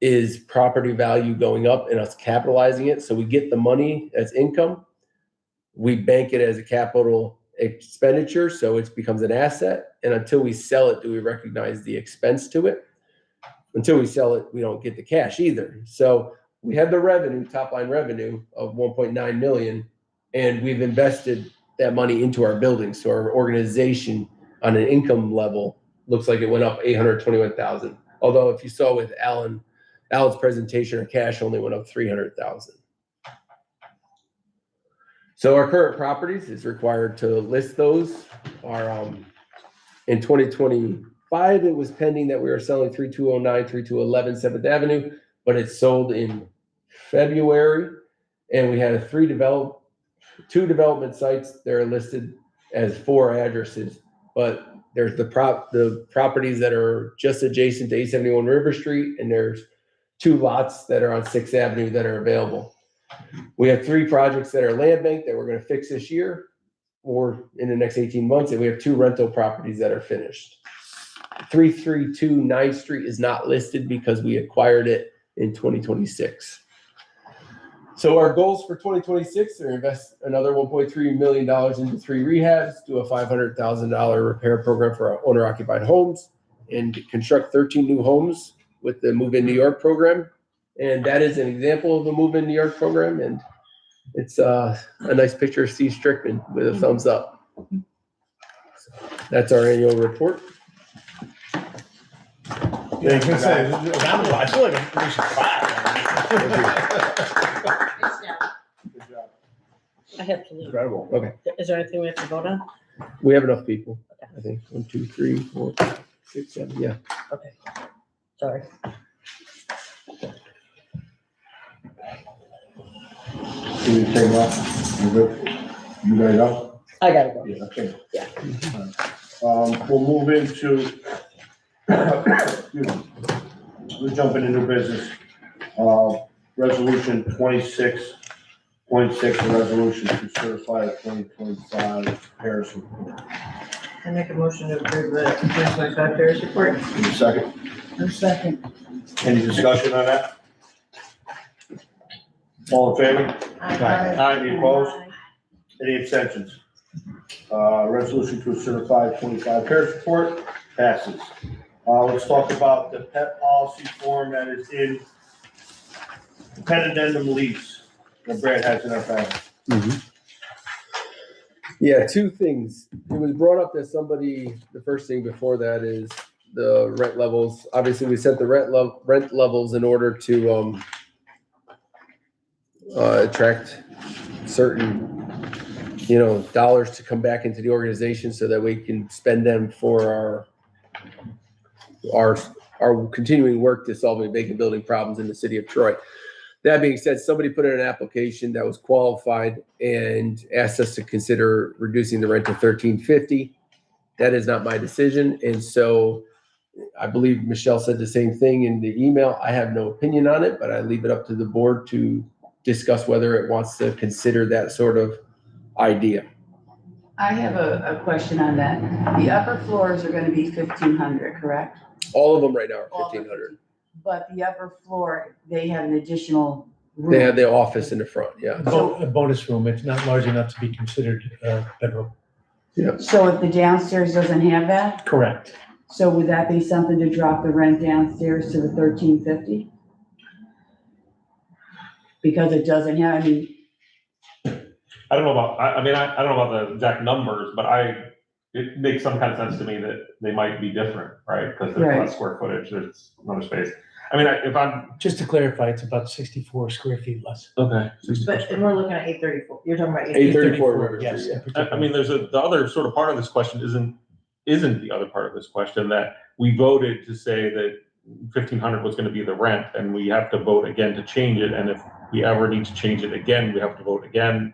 is property value going up and us capitalizing it. So we get the money as income. We bank it as a capital expenditure, so it becomes an asset. And until we sell it, do we recognize the expense to it? Until we sell it, we don't get the cash either. So we have the revenue, top line revenue of 1.9 million, and we've invested that money into our buildings. So our organization on an income level looks like it went up 821,000. Although if you saw with Allen's presentation, our cash only went up 300,000. So our current properties is required to list those. In 2025, it was pending that we were selling 3209, 3211 7th Avenue, but it sold in February. And we had 2 development sites that are listed as 4 addresses, but there's the properties that are just adjacent to 871 River Street, and there's 2 lots that are on 6th Avenue that are available. We have 3 projects that are land bank that we're going to fix this year or in the next 18 months, and we have 2 rental properties that are finished. 332 9th Street is not listed because we acquired it in 2026. So our goals for 2026 are invest another $1.3 million into 3 rehabs, do a $500,000 repair program for our owner-occupied homes, and construct 13 new homes with the Move in New York program. And that is an example of the Move in New York program. And it's a nice picture of Steve Strickman with a thumbs up. So that's our annual report. Yeah, I was gonna say, I feel like we should clap. Good job. I have to leave. Incredible. Okay. Is there anything we have to vote on? We have enough people. I think 1, 2, 3, 4, 5, 6, 7. Yeah. Okay. Sorry. Can you take off? You good? You guys up? I gotta go. Yeah, okay. Yeah. We'll move into, excuse me. We'll jump into new business. Resolution 26.6, a resolution to certify the 2025 Harris report. I make a motion to approve the 2025 Harris report. Give me a second. A second. Any discussion on that? All in favor? Aye. Any opposed? Any abstentions? Resolution to certify 25 Harris report passes. Let's talk about the pet policy form that is in the pet addendum lease that Brad has in our file. Yeah, 2 things. It was brought up that the first thing before that is the rent levels. Obviously, we set the rent levels in order to attract certain, dollars to come back into the organization so that we can spend them for our continuing work to solve vacant building problems in the city of Troy. That being said, somebody put in an application that was qualified and asked us to consider reducing the rent to $13.50. That is not my decision. And so I believe Michelle said the same thing in the email. I have no opinion on it, but I leave it up to the board to discuss whether it wants to consider that sort of idea. I have a question on that. The upper floors are gonna be 1,500, correct? All of them right now are All of them. 1,500. But the upper floor, they have an additional room. They have the office in the front, yeah. A bonus room, it's not large enough to be considered a bedroom. So if the downstairs doesn't have that, Correct. so would that be something to drop the rent downstairs to the $13.50? Because it doesn't have, I don't know about, I don't know about the exact numbers, but it makes some kind of sense to me that they might be different, right? Because there's Right. less square footage, there's another space. I mean, if I'm, Just to clarify, it's about 64 square feet less. okay. But, and we're looking at 834, you're talking about 834 River Yes. Street, in I particular. mean, there's the other sort of part of this question isn't the other part of this question that we voted to say that 1,500 was gonna be the rent, and we have to vote again to change it, and if we ever need to change it again, we have to vote again.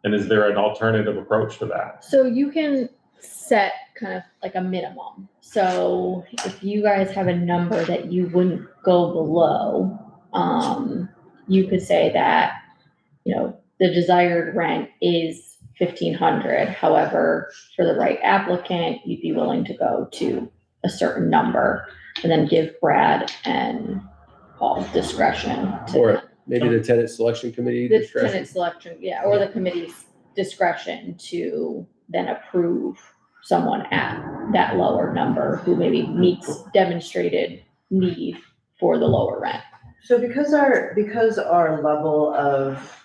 And is there an alternative approach to that? So you can set kind of like a minimum. So if you guys have a number that you wouldn't go below, you could say that, you know, the desired rent is 1,500. However, for the right applicant, you'd be willing to go to a certain number and then give Brad and Paul discretion to. Or maybe the tenant selection committee The discretion. tenant selection, yeah, or the committee's discretion to then approve someone at that lower number who maybe meets demonstrated need for the lower rent. So because our level of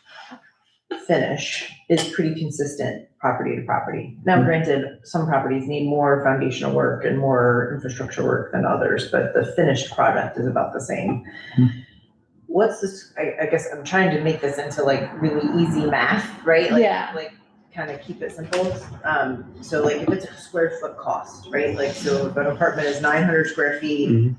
finish is pretty consistent property to property. Now granted, some properties need more foundational work and more infrastructure work than others, but the finished product is about the same. What's this, I guess I'm trying to make this into like really easy math, right? Yeah. Like kind of keep it simple. So like if it's a square foot cost, right? Like, so if an apartment is 900 square feet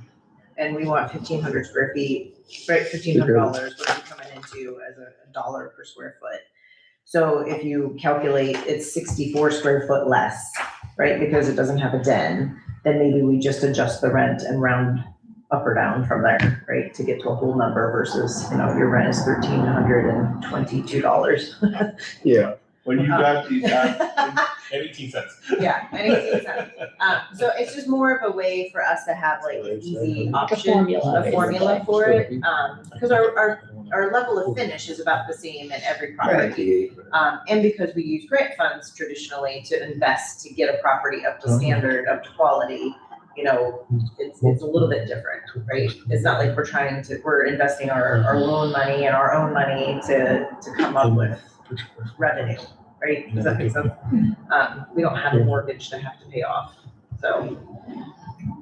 and we want 1,500 square feet, right? $1,500, what are we coming into as a dollar per square foot? So if you calculate it's 64 square foot less, right? Because it doesn't have a den, then maybe we just adjust the rent and round up or down from there, right? To get to a whole number versus, you know, your rent is $1,322. Yeah. When you got these, 18 cents. Yeah, and 18 cents. So it's just more of a way for us to have like an easy option, formula, a formula basically. for it. Because our level of finish is about the same in every property. And because we use grant funds traditionally to invest to get a property up to standard, up to quality, you know, it's a little bit different, right? It's not like we're investing our loan money and our own money to come up with revenue, right? Does that make sense? We don't have a mortgage to have to pay off, so.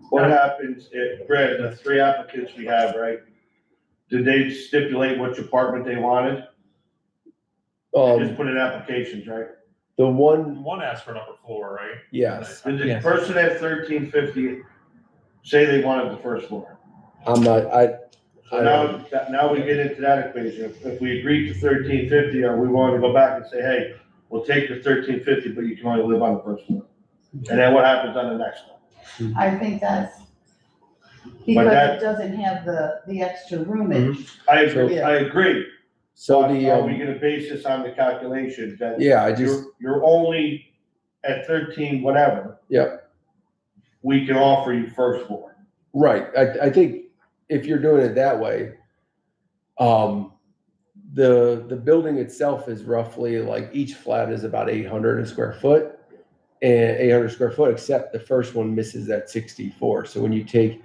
what happens if, Brad, the 3 applicants we have, right? Did they stipulate which apartment they wanted? Just put in applications, right? The one, One asked for an upper floor, right? yes, Did the Yes. person at 1350 say they wanted the first floor? I'm not, So now we get into that equation. If we agree to 1350, are we willing to go back and say, hey, we'll take the 1350, but you can only live on the first floor? And then what happens on the next one? I think that's because it doesn't have the extra roomage. I agree. so But the, are we gonna base this on the calculation that yeah, I just, you're only at 13 whatever? Yep. We can offer you first floor. right, I think if you're doing it that way, the building itself is roughly like each flat is about 800 a square foot. And 800 square foot, except the first one misses that 64. So when you take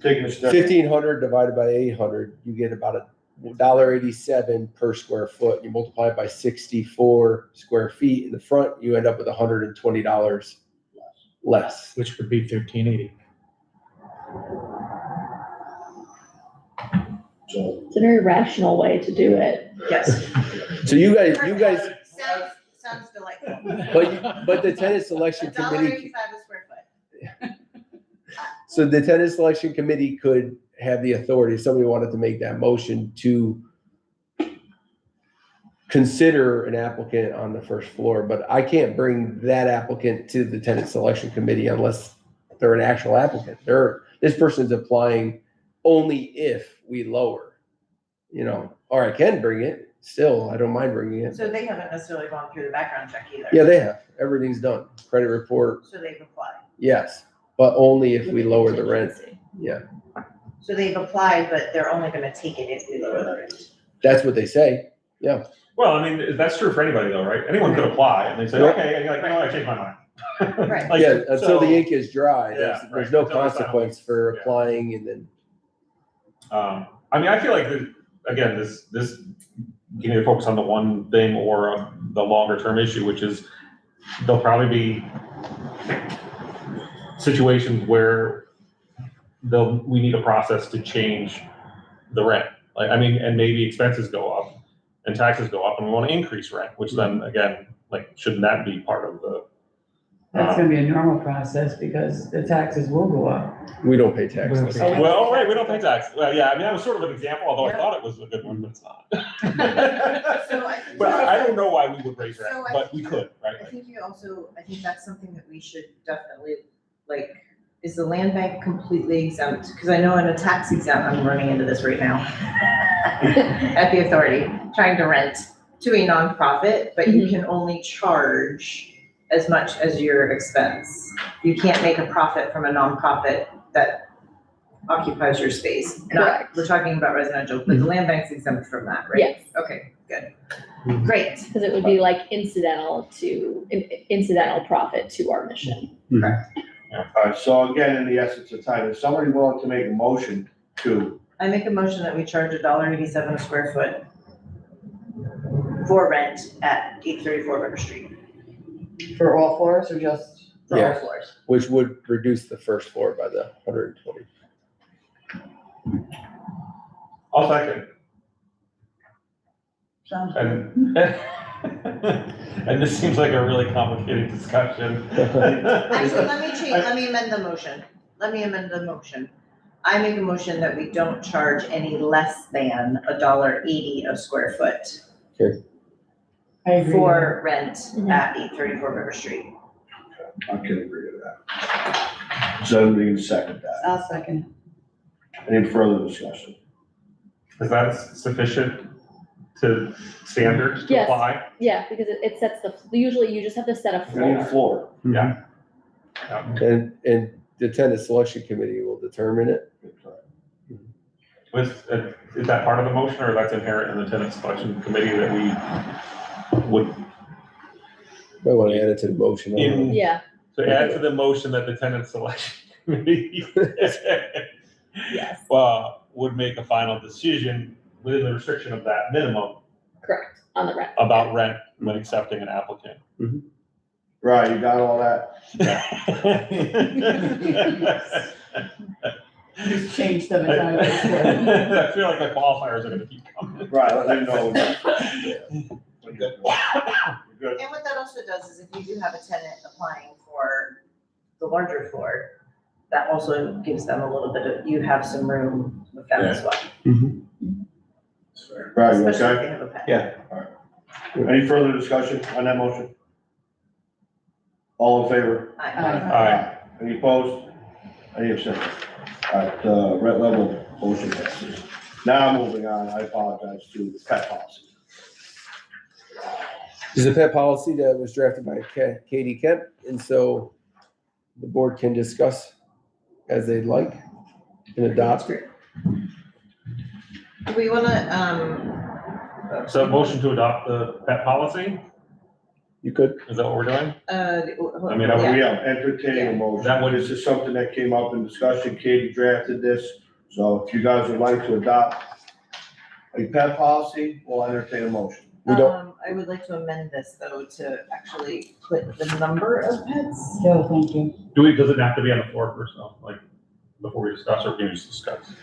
Taking a step. 1,500 divided by 800, you get about $1.87 per square foot. You multiply it by 64 square feet in the front, you end up with $120 less. Which would be 1,380. It's a very rational way to do it. Yes. So you guys, Sounds delightful. but the tenant selection committee, $1.85 a square foot. so the tenant selection committee could have the authority, if somebody wanted to make that motion, to consider an applicant on the first floor, but I can't bring that applicant to the tenant selection committee unless they're an actual applicant. This person's applying only if we lower, you know, or I can bring it. Still, I don't mind bringing it. So they haven't necessarily gone through the background check either. Yeah, they have. Everything's done. Credit report, So they've applied. yes, but only if we lower the rent. Yeah, So they've applied, but they're only gonna take it if we lower the rent. that's what they say. Yeah. Well, I mean, that's true for anybody though, right? Anyone could apply and they say, okay, and you're like, no, I changed my mind. Right. Like, Yeah, until the so, ink is dry, Yeah, there's right. no Until it's not- consequence for yeah. applying and then. I mean, I feel like, again, this, you need to focus on the one thing or the longer term issue, which is there'll probably be situations where we need a process to change the rent. Like, I mean, and maybe expenses go up and taxes go up and we want to increase rent, which then again, like, shouldn't that be part of the? That's gonna be a normal process because the taxes will go up. We don't pay taxes. Well, right, we don't pay tax. Well, yeah, I mean, that was sort of an example, although I thought it was a good one, but it's not. So I think. But I don't know why we would raise rent, So I but think we could, right? I think I think that's something that we should definitely, like, is the land bank completely exempt? Because I know in a tax exempt, I'm running into this right now. At the authority, trying to rent to a nonprofit, but you can only charge as much as your expense. You can't make a profit from a nonprofit that occupies your space. Correct. We're talking about residential, but the land bank's exempt from that, right? Yes. Okay, good. Great. Because it would be like incidental profit to our mission. All right, so again, in the essence of time, is somebody willing to make a motion to, I make a motion that we charge $1.87 a square foot for rent at 834 River Street, For all floors or just? for all Yeah. floors. Which would reduce the first floor by the 120. I'll second. Sounds good. And, and this seems like a really complicated discussion. Actually, let me amend the motion. I make a motion that we don't charge any less than $1.80 a square foot I agree. for rent Mhm. at 834 River Street. I can agree with that. So we can second that. I'll second. Any further discussion? Is that sufficient to standards to Yes. apply? Yeah, because it sets usually you just have to set a Any floor. floor? Yeah. And the tenant selection committee will determine it. Is that part of the motion or that's inherent in the tenant selection committee that we would, I want to add it to the motion. In- Yeah, to add to the motion that the tenant selection committee yes, would make a final decision within the restriction of that minimum correct, on the rent. about rent when accepting an applicant. Right, you got all that? Just change them. I feel like the qualifiers are gonna keep coming. Right, let them know. Good. And what that also does is if you do have a tenant applying for the larger floor, that also gives them a little bit of, you have some room with them as well. Right, you Especially if okay? they have a pet. Yeah. Any further discussion on that motion? All in favor? Aye. Aye. Any opposed? Any abstentions? All right, red level motion passes. Now moving on, I apologize to the pet policy. There's a pet policy that was drafted by Katie Kemp, and so the board can discuss as they'd like and adopt it. Do we wanna, So motion to adopt the pet policy, You could. is that what we're doing? I mean, yeah. We are entertaining a motion. That would- This is something that came up in discussion. Katie drafted this. So if you guys would like to adopt a pet policy, we'll entertain a motion. We don't, I would like to amend this though, to actually put the number of pets. No, thank you. Does it have to be on the floor first, though, like, before we discuss, or can we just discuss?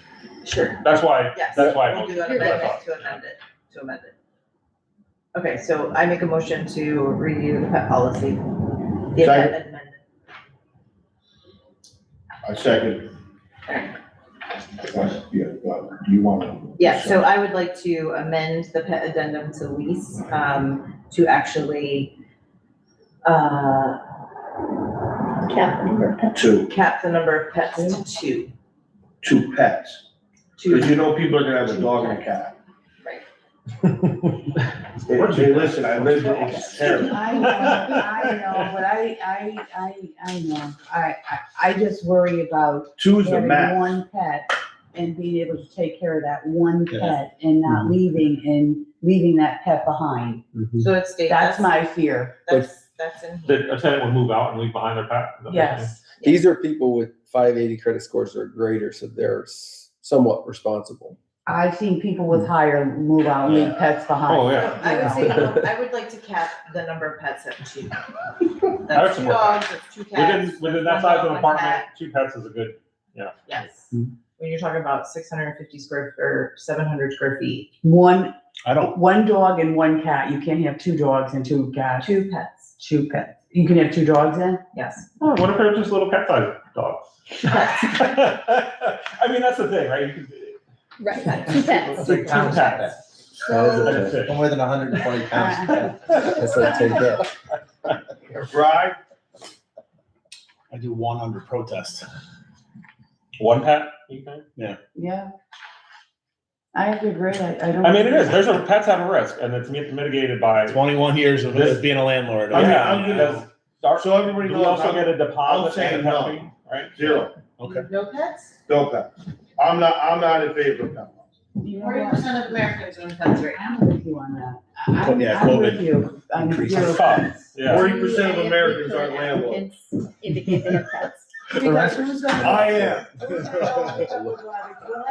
Sure. That's why, Yes. that's why I We'll do motioned. an That's what I amendment thought. to amend it. Okay, so I make a motion to review the pet policy. The Second. amendment. I second. Yeah, do you want to? Yeah, so I would like to amend the pet addendum to lease, to actually, Cap the number of pets. cap the number of pets to two. Two pets. Two, Because you know people are gonna have a dog and a cat. right. Hey, listen, I lived in, it's terrible. I know, but I know. I just worry about Two's the having max. one pet and being able to take care of that one Yeah. pet and not leaving that pet behind. So it's stated. That's my fear. That's in here. The tenant would move out and leave behind their pet? Is that what you're saying? Yes. these are people with 580 credit scores or greater, so they're somewhat responsible. I've seen people with higher move out, leave pets behind. Oh, yeah. I would say, I would like to cap the number of pets at two. I would That's two support dogs, that's two cats. Within that one size dog, of an one apartment, cat. 2 pets is a good, Yes. When you're talking about 650 square, or 700 square feet, I don't, One dog and one cat. You can't have two dogs and two cats. 2 pets, Two pets. You can have two dogs in? yes. Oh, what if they're just little cat-sized dogs? Pets. I mean, that's the thing, right? You could- Right, 2 pets. It's like 2 cats. That is So, a And a thing. fish. More than 120 pounds. That's like 10 cats. Right? I do one under protest. 1 pet, you think? Yeah. I have to agree. I don't. I mean, it is, pets have a risk, and it's mitigated by. 21 years of being a landlord. I mean, Yeah, I'm gonna- So everybody We knows, also I'm get a deposit saying and a pet no. fee, right? 0, Okay. No pets? no pets. I'm not in favor of pet. You know 40% of Americans own pets right now. I'm with you on that. I'm Yeah, I'm with COVID you. I'm increased. zero Tough. pets. Yeah. 40% of we Americans could aren't landlords. applicants Indicate they have pets. Because who's gonna- I am. We'll have it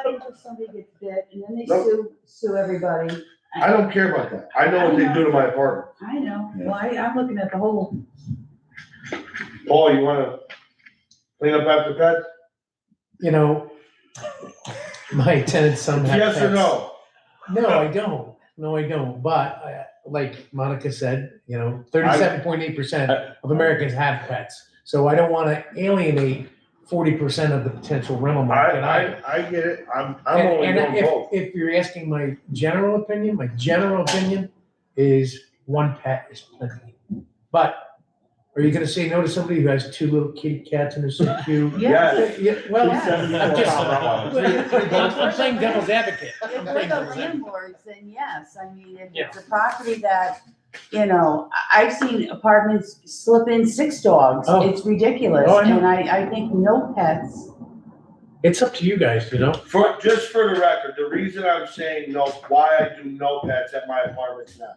until somebody gets bit and then they Nope. sue everybody. I don't care about that. I know what they do to my apartment. I know. Well, I'm looking at the whole. Paul, you wanna clean up after pets? You know, my tenants, some have Yes or pets. no? No, I don't. No, I don't. But like Monica said, 37.8% of Americans have pets. So I don't want to alienate 40% of the potential rental market either. I get it. I'm only And doing both. if you're asking my general opinion is 1 pet is plenty. But are you gonna say no to somebody who has 2 little kitty cats and they're so cute? Yes. Yeah, well, 274 I'm just, pound I'm playing devil's advocate. If I'm we're playing the devil's advocate. landlords, then yes, I mean, if Yeah. it's a property that, I've seen apartments slip in 6 dogs, Oh. it's ridiculous, Oh, I know. and I think no pets. It's up to you guys, Just for the record, the reason I'm saying no, why I do no pets at my apartments now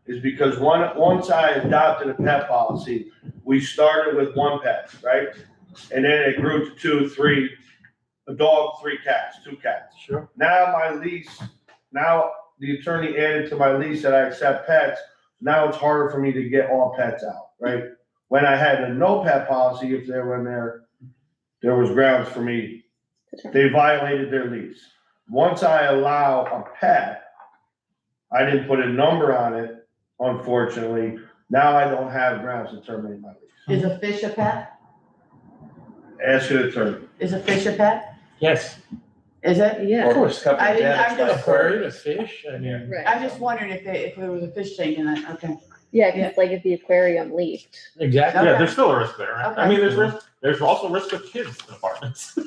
is because once I adopted a pet policy, we started with 1 pet, right? And then it grew to 2, 3, a dog, 3 cats, 2 cats. Sure. Now the attorney added to my lease that I accept pets. Now it's harder for me to get all pets out, right? When I had a no pet policy, if they were in there was grounds for me. They violated their lease. Once I allow a pet, I didn't put a number on it, unfortunately. Now I don't have grounds to terminate my lease. Is a fish a pet? Ask an attorney. Is a fish a pet? Yes. Is it? Yeah, Of course. I didn't, I'm A just, bird, a fish, I mean. right. I'm just wondering if there was a fish tank in it, okay. Yeah, cause like if the aquarium leaked. Exactly. Yeah, Okay. there's still a risk there. Right? I Okay. mean, there's also risk with kids in apartments. I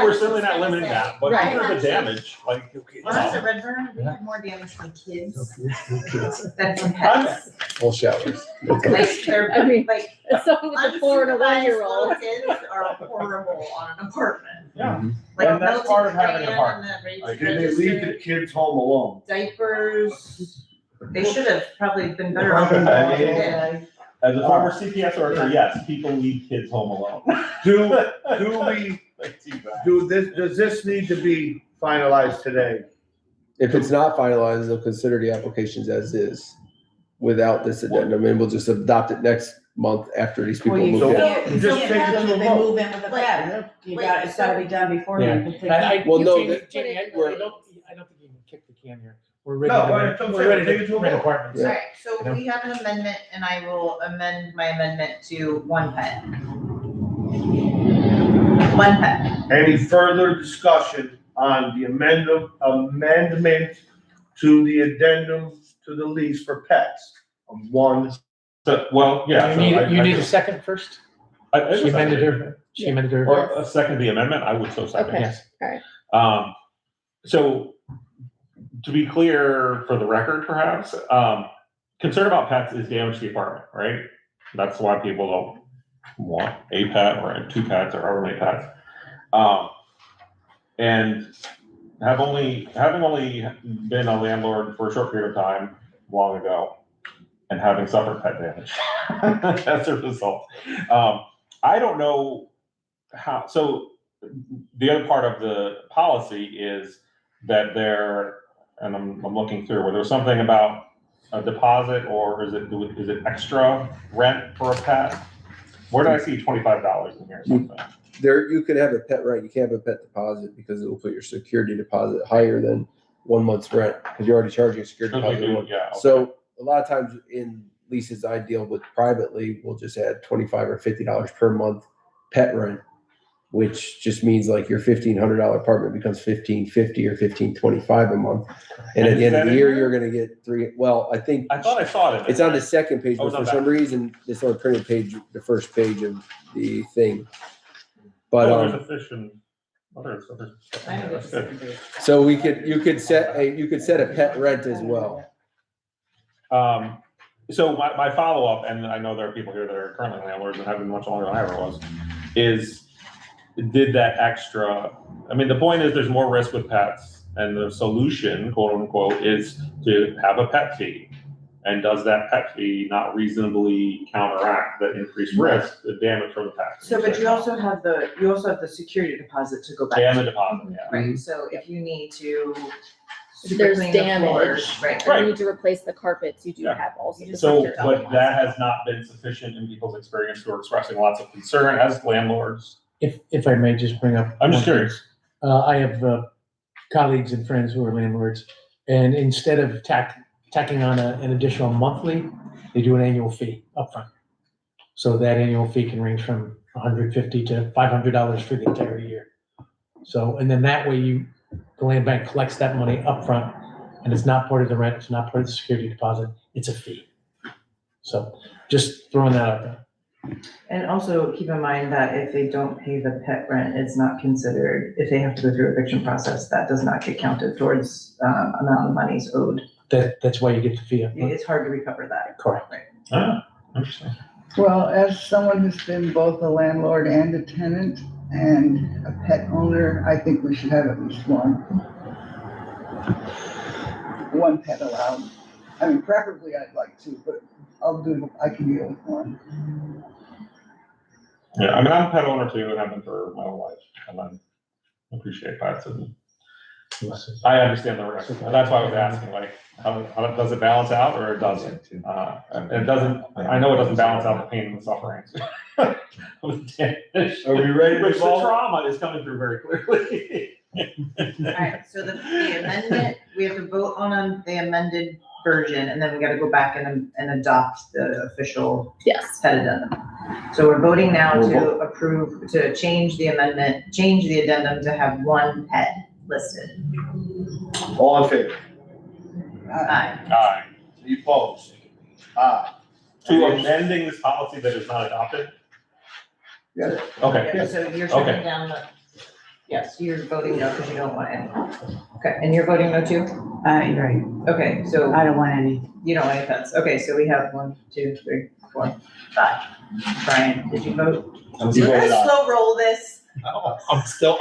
We're was certainly just not gonna limiting say, that, but Right. because of the damage, like. When I was at Redburn, we had more damage from kids than from pets. Full showers. Like, they're, I mean, like, Someone with a 4 and a 1-year-old. unsupervised little kids are horrible on an apartment. Yeah. Like And that's melted part of having an crayon apartment. and the Like, did they leave the kids home alone? diapers. They should have probably been better off. than I what they mean- did. As a former CPS worker, yes, people leave kids home alone. Do we, Like, too bad. does this need to be finalized today? If it's not finalized, they'll consider the applications as is without this addendum, and we'll just adopt it next month after these people Well, you move in. can't, Just you take it can't, to a if they vote. move in with a pet, it's gotta be done beforehand. If they can't- Well, no, Jamie, that- Jamie, I don't think you can kick the can here. We're No, but ready it's what I'm to, saying, we're ready take it to to a rent vote. apartments. Yeah. Alright, so we have an amendment and I will amend my amendment to 1 pet. 1 pet. Any further discussion on the amendment to the addendum to the lease for pets of 1? So, well, yeah. You so need, I- you I need do. a second first? I She amended second her, she amended it. her. Or a second the amendment, I would so second. Okay. Yes. So to be clear for the record, perhaps, concern about pets is damage to the apartment, right? That's why people don't want a pet or 2 pets or however many pets. And having only been a landlord for a short period of time, long ago, and having suffered pet damage as a result. I don't know how, so the other part of the policy is that and I'm looking through, where there was something about a deposit, or is it extra rent for a pet? Where did I see $25 in here or something? there, you could have a pet rent, you can't have a pet deposit because it will put your security deposit higher than 1 month's rent, because you're already charging a security Okay, deposit. yeah, okay. So a lot of times in leases I deal with privately, we'll just add $25 or $50 per month pet rent, which just means like your $1,500 apartment becomes $1,550 or $1,525 a month. And at the end of the year, you're gonna get I think. I thought I saw it. It's on the second page, Oh, but it's on for some that. reason, it's on the printed page, the first page of the thing. But, Oh, there's a fish and others. I know That's that's good. so you could set a pet rent as well. So my follow-up, and I know there are people here that are currently landlords and have been much longer than I ever was, is did that extra, I mean, the point is there's more risk with pets, and the solution, quote unquote, is to have a pet fee. And does that pet fee not reasonably counteract the increased risk, the damage from the pet? So, but you also have the security deposit to go back And to. the deposit, yeah. Right, so if you need to. If there's clean the damage, floors, right, or you need to replace the carpets, you do Yeah. have also. the So, security but deposit. that has not been sufficient in people's experience who are expressing lots of concern as landlords. If I may just bring up. I'm just one thing. curious. I have colleagues and friends who are landlords, and instead of tacking on an additional monthly, they do an annual fee upfront. So that annual fee can range from $150 to $500 for the entire year. So, and then that way the land bank collects that money upfront, and it's not part of the rent, it's not part of the security deposit, it's a fee. So just throwing that out there. And also keep in mind that if they don't pay the pet rent, it's not considered, if they have to go through eviction process, that does not get counted towards, amount of monies owed. That's why you get the fee upfront. It's hard to recover that. Correct. Interesting. Well, as someone who's been both a landlord and a tenant and a pet owner, I think we should have at least one pet allowed. I mean, preferably I'd like two, but I can deal with one. Yeah, I mean, I'm a pet owner too, and I've been for my whole life, and I appreciate pets, and I understand the risk. And that's why I was asking, like, how does it balance out, or it doesn't? And it doesn't, I know it doesn't balance out the pain and the suffering. With damage. Are we ready to Which the vote? trauma is coming through very clearly. Alright, so the amendment, we have to vote on the amended version, and then we gotta go back and adopt the official Yes. pet addendum. So we're voting now to approve, to change the amendment, change the addendum to have one pet listed. All in favor? Aye. Aye. Any opposed? Aye. To amending this policy that is not adopted? Yes. Okay. Yeah, so you're Okay. shutting down yes, you're voting no because you don't want any. Okay, and you're voting no too? You're right. Okay, so I don't want any. you don't want any pets. Okay, so we have 1, 2, 3, 4, 5. Brian, did you vote? You voted aye. Slow roll this. I'm still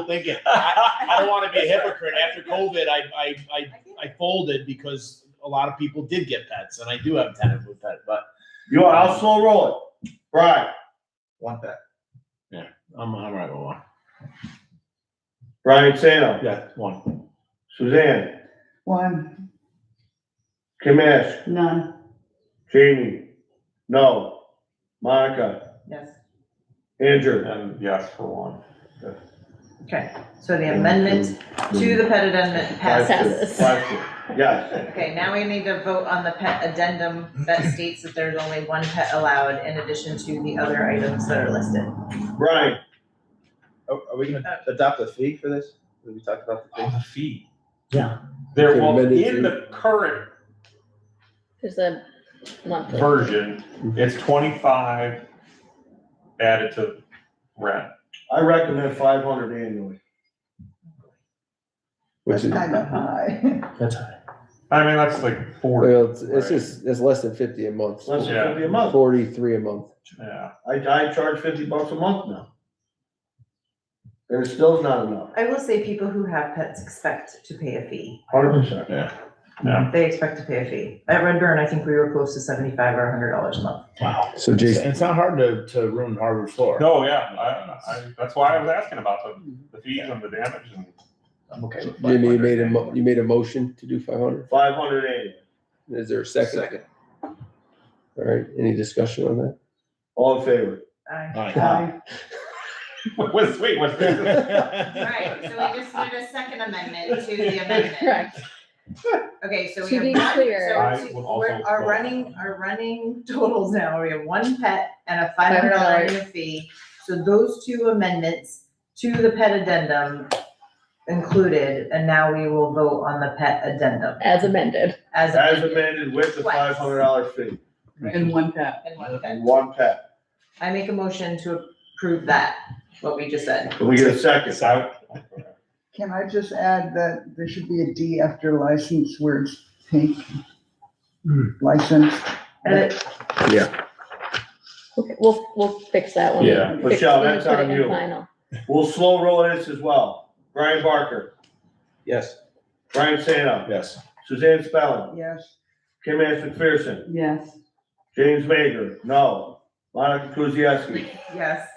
thinking. I don't want to be a hypocrite. After COVID, I folded because a lot of people did get pets, and I do have a tenant with pet, but I'll slow roll it. Brian? One pet. I'm all right with one. Brian Sano? Yeah, one. Suzanne? One, Kim Ash? None. Jamie? No. Monica? Yes. Andrew? And yes, for one. Okay, so the amendment to the pet addendum passes. 5-2. Yes. Okay, now we need to vote on the pet addendum that states that there's only one pet allowed in addition to the other items that are listed. Brian? Are we gonna adopt a fee for this? Did we talk about the fee? Oh, the fee. Yeah. There, Okay, well, amended in fee. the current There's a monthly. version, it's 25 added to rent. I recommend 500 annually. Which that's is, kind of high. That's high. I mean, that's like 40. well, it's less than 50 a month. Less than Yeah. 50 a month. 43 a month. Yeah. I charge $50 a month now. And it still's not enough. I will say people who have pets expect to pay a fee. 100%. Yeah. They expect to pay a fee. At Redburn, I think we were close to $75 or $100 a month. Wow. So Jason, It's not hard to ruin hardwood floor. No, yeah, I, that's why I was asking about the fees and the damage, and I'm okay with Jimmy, you 500. made a motion to do 500? 500 annually. Is there a second? All right, any discussion on that? All in favor? Aye. Aye. What's Right, so we just need a second amendment to the amendment. Correct. Okay, so we To have be one, clear- I so would also our vote. running totals now, we have one pet and a $500 annual fee. So those two amendments to the pet addendum included, and now we will vote on the pet addendum As amended. as As amended. amended with the Twice. $500 fee And one pet. And one pet. and one pet. I make a motion to approve that, what we just said. Can we get a second? Can I just add that there should be a D after license where it's pink? License. Edit. Yeah. Okay, we'll fix that one. Yeah. Michelle, that's on you. Final. We'll slow roll this as well. Brian Barker, Yes. Brian Sano, Yes. Suzanne Spellin, Yes. Kim Ann McPherson, Yes. James Major, no. Monica Kuzieski, Yes.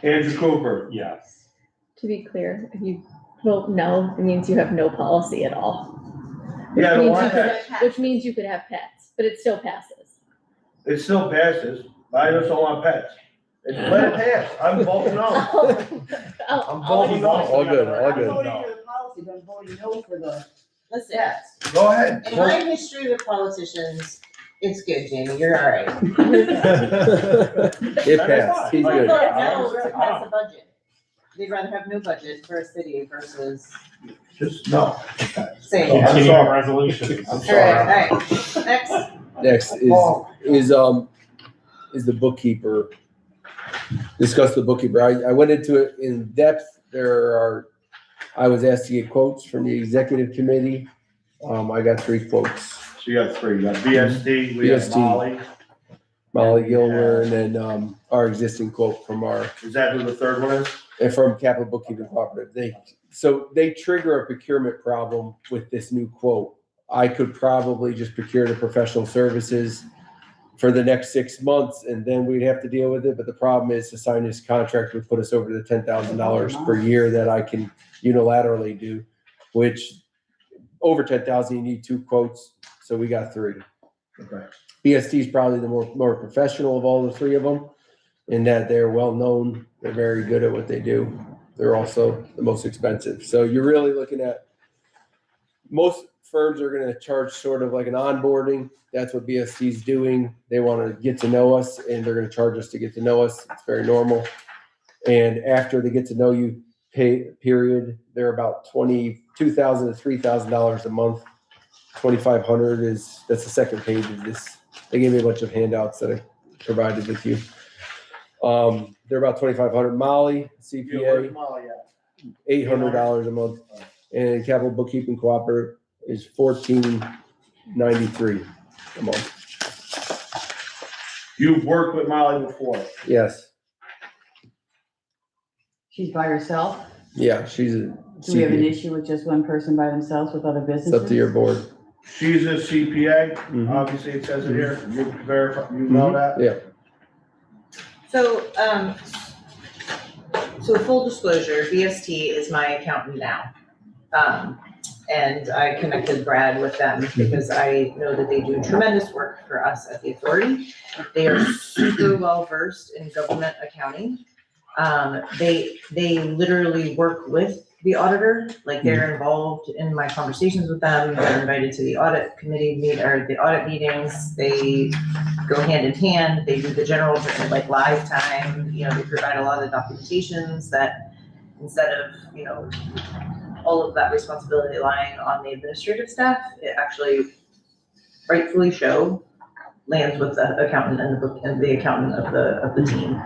Andrew Cooper. Yes. To be clear, if you vote no, it means you have no policy at all. Yeah, I don't Which want means you that. could- Which means you could have pets, but it still passes. It still passes, but I just don't want pets. Let it pass. I'm voting no. I'm voting no. All good, all I'm good. voting for the policy, but I'm voting no for the Listen, pets. Go ahead. in my history with politicians, it's good, Jamie, you're all right. It passed, he's People good. vote no to pass a budget. They'd rather have no budget for a city versus Just no. saying. I'm Continuing sorry. resolutions. I'm All sorry. right, next. Next is the bookkeeper. Discuss the bookkeeper. I went into it in depth. I was asked to get quotes from the executive committee. I got 3 quotes. So you got 3. You got BST, we have BST. Molly. Molly Gilmer and then, our existing quote from Is that who the third one is? and from Capital Bookkeeping Cooperative. They trigger a procurement problem with this new quote. I could probably just procure the professional services for the next 6 months and then we'd have to deal with it. But the problem is to sign this contract would put us over the $10,000 per year that I can unilaterally do, which over 10,000, you need 2 quotes. So we got 3. Okay. BST is probably the more professional of all the 3 of them in that they're well-known. They're very good at what they do. They're also the most expensive. So you're really looking at, most firms are gonna charge sort of like an onboarding. That's what BST is doing. They wanna get to know us and they're gonna charge us to get to know us. It's very normal. And after they get to know you period, they're about $22,000 to $3,000 a month. 2,500 that's the second page of this. They gave me a bunch of handouts that I provided with you. They're about 2,500. Molly, CPA, Molly at? $800 a month. And Capital Bookkeeping Cooperative is $1,493 a month. You've worked with Molly before. Yes, She's by herself? yeah, she's a Do we have an CPA. issue with just one person by themselves with other businesses? It's up to your board. She's a CPA. Mhm. Obviously, it says it here. You verify, you know that? Yeah. So, so full disclosure, BST is my accountant now. And I connected Brad with them because I know that they do tremendous work for us at the authority. They are super well versed in government accounting. They literally work with the auditor, like they're involved in my conversations with them. They're invited to the audit committee or the audit meetings. They go hand in hand. They do the general, like live time, they provide a lot of the documentations that instead of, all of that responsibility lying on the administrative staff, it actually rightfully lands with the accountant and the accountant of the team.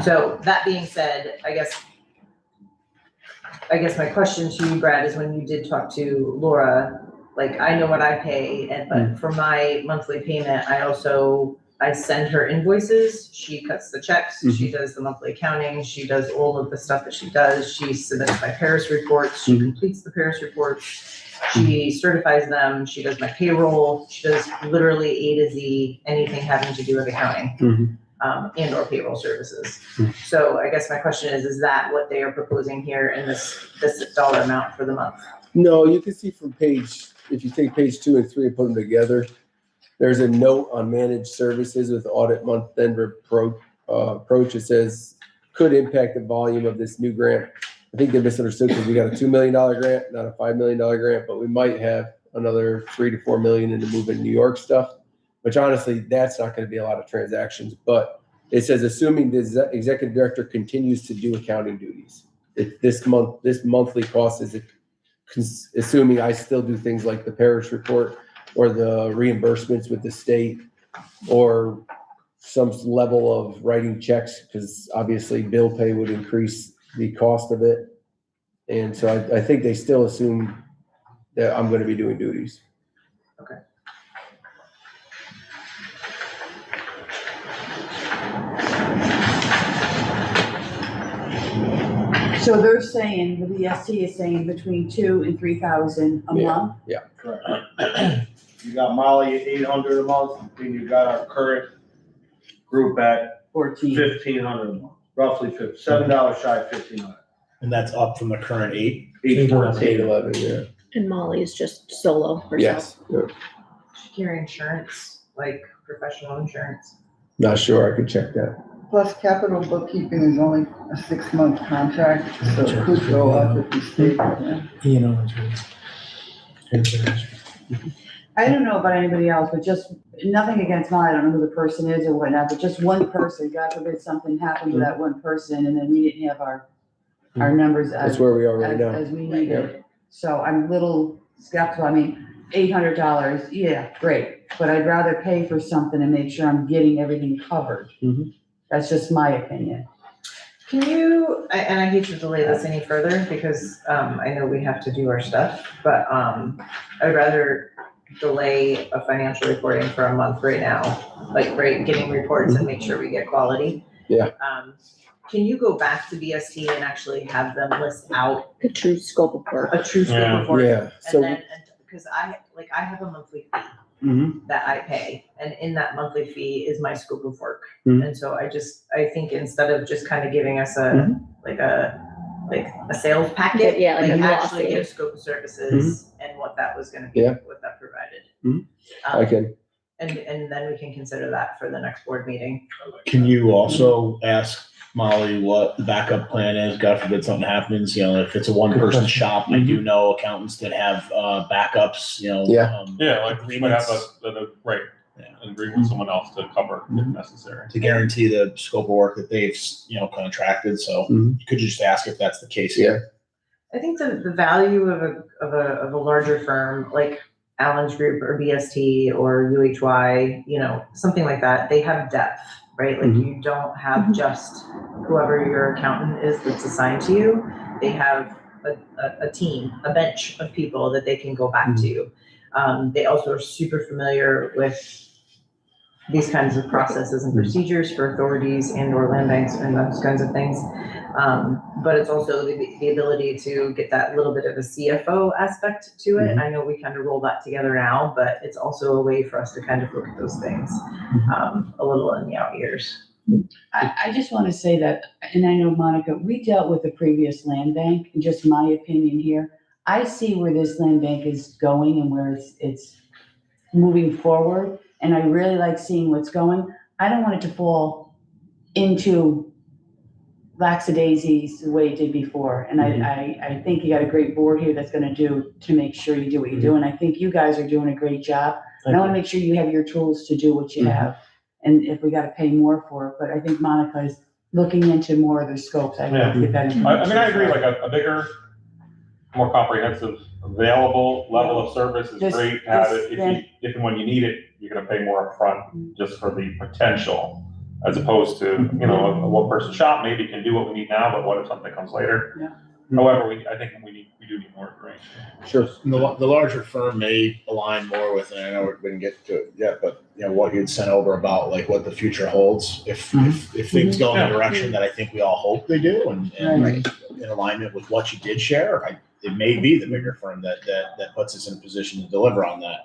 So that being said, I guess my question to you, Brad, is when you did talk to Laura, like I know what I pay, but for my monthly payment, I send her invoices. She cuts the checks. She does the monthly accounting. She does all of the stuff that she does. She submits my Paris reports. She completes the Paris reports. She certifies them. She does my payroll. She does literally A to Z, anything having to do with accounting. And or payroll services. So I guess my question is that what they are proposing here in this dollar amount for the month? No, you can see from if you take page 2 and 3 and put them together, there's a note on managed services with audit month end approach. It says could impact the volume of this new grant. I think they misunderstood because we got a $2 million grant, not a $5 million grant, but we might have another 3 to 4 million in the Move in New York stuff, which honestly, that's not gonna be a lot of transactions, but it says, assuming the executive director continues to do accounting duties. This monthly cost is assuming I still do things like the parish report or the reimbursements with the state or some level of writing checks, because obviously bill pay would increase the cost of it. And so I think they still assume that I'm gonna be doing duties. So they're saying, the VST is saying between 2,000 and 3,000 a Yeah. month? Correct. You got Molly at 800 a month, and you got our current group at 14. 1,500 a month, roughly $7 shy of 1,500. And that's up from the current 8. 814. 811, yeah. And Molly is just solo herself. Yes, yeah. Should carry insurance, like professional insurance. Not sure, I could check that. Plus capital bookkeeping is only a 6-month contract, so it could go up if we stay with them. You know, insurance. I don't know about anybody else, but just, nothing against Molly, I don't know who the person is or whatnot, but just one person, God forbid something happened to that one person and then we didn't have our numbers That's as, where we are right as, now. as we needed. So I'm a little skeptical. I mean, $800, yeah, great, but I'd rather pay for something and make sure I'm getting everything covered. Mhm. That's just my opinion. Can you, and I hate to delay this any further because I know we have to do our stuff, but I'd rather delay a financial reporting for a month right now, like getting reports and make sure we get quality. Yeah. Can you go back to BST and actually have them list out The true scope of work. a true scope of work? Yeah, so, And then, because I have a monthly fee mhm. that I pay, and in that monthly fee is my scope of work. Mhm. And so I think instead of just kind of giving us Mhm. a sales packet, Yeah, like a actually glossy. give scope of services and what that was gonna be, Yeah. what that provided. Mhm. I can, And then we can consider that for the next board meeting. Can you also ask Molly what the backup plan is? God forbid something happens, you know, if it's a one-person shop, I do know accountants that have backups, you know. Yeah. Yeah, like we might have right, Yeah. an agreement with someone else to cover if necessary. To guarantee the scope of work that they've, you know, contracted, so Mhm. you could just ask if that's the case here. I think the value of a larger firm like Allen's Group or BST or UHY, you know, something like that, they have depth, right? Like Mhm. you don't have just whoever your accountant is that's assigned to you. They have a team, a bench of people that they can go back to. They also are super familiar with these kinds of processes and procedures for authorities and or land banks and those kinds of things. But it's also the ability to get that little bit of a CFO aspect to it. I know we kind of roll that together now, but it's also a way for us to kind of look at those things a little in the out years. I just want to say that, and I know Monica, we dealt with the previous land bank, and just my opinion here, I see where this land bank is going and where it's moving forward, and I really like seeing what's going. I don't want it to fall into lackadaisies the way it did before, and I think you got a great board here that's gonna do, to make sure you do what you do, and I think you guys are doing a great job. And I wanna make sure you have your tools to do what you have, and if we gotta pay more for it, but I think Monica is looking into more of the scopes. I'd like to get that information. I mean, I agree, like a bigger, more comprehensive, available level of service is Just- great to have just it. then- If and when you need it, you're gonna pay more upfront just for the potential. As opposed to, you know, a one-person shop maybe can do what we need now, but what if something comes later? Yeah. However, I think we do need more information. sure. The larger firm may align more with, and I know we didn't get to it yet, but you know, what you'd sent over about like what the future holds. If things go in the direction that I think we all hope they do and in alignment with what you did share, it may be the bigger firm that puts us in a position to deliver on that.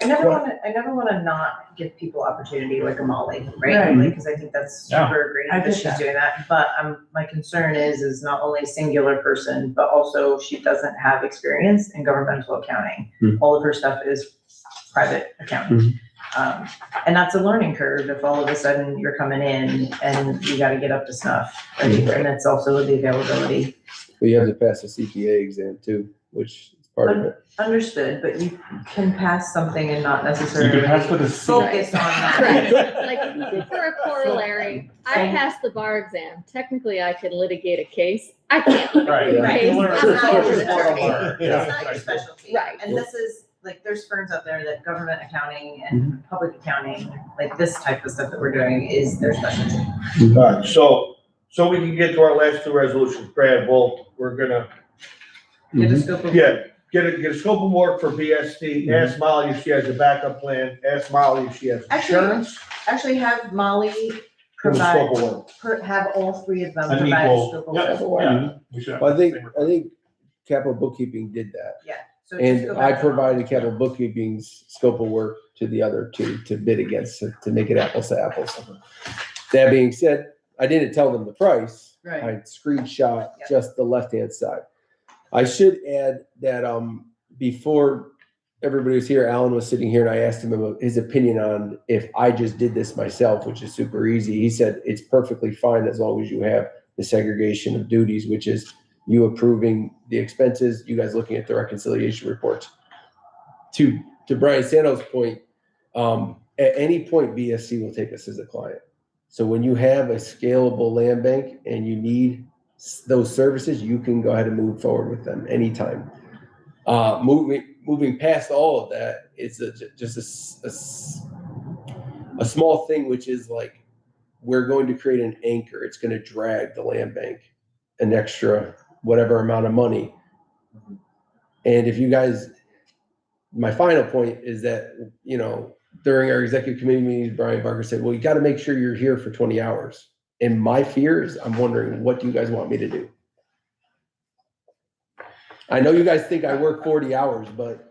I never wanna not give people opportunity like a Molly, right? Right. Like, cause I think that's Yeah. super great I that get she's that. doing that, but my concern is not only singular person, but also she doesn't have experience in governmental accounting. All of her stuff is private accounting. And that's a learning curve if all of a sudden you're coming in and you gotta get up to snuff. Right? And it's also the availability. But you have to pass the CPA exam too, which is part of it. Understood, but you can pass something and not You necessarily can pass with a C. focus on that. Right, like for a corollary, I passed the bar exam. Technically, I could litigate a case. I can't Right. litigate a Right. case. You learn. It's I'm not not your an It's more to attorney. learn. It's Yeah. not your specialty. Right. And this is, like, there's firms out there that government accounting and public accounting, like this type of stuff that we're doing is their specialty. Alright, so we can get to our last two resolutions, Brad, we're gonna, Get a scope of. yeah, get a scope of work for BST, ask Molly if she has a backup plan, ask Molly if she has insurance. Actually have Molly and a provide, scope of work. have all three of them An provide a equal, scope of yeah, work. yeah, we should have. Well, I the think, same I think capital bookkeeping did that. So just And go I back to provided capital bookkeeping's scope of work to the other two to bid against, to make it apples to apples. That being said, I didn't tell them the price. Right. I screenshot Yep. just the left-hand side. I should add that, before everybody was here, Alan was sitting here and I asked him about his opinion on if I just did this myself, which is super easy. He said it's perfectly fine as long as you have the segregation of duties, which is you approving the expenses, you guys looking at the reconciliation reports. To Brian Sano's point, at any point, BSC will take us as a client. So when you have a scalable land bank and you need those services, you can go ahead and move forward with them anytime. Moving past all of that, it's just a small thing, which is like, we're going to create an anchor. It's going to drag the land bank an extra whatever amount of money. And if you guys, my final point is that, you know, during our executive committee meetings, Brian Barker said, well, you got to make sure you're here for 20 hours. And my fear is, I'm wondering, what do you guys want me to do? I know you guys think I work 40 hours, but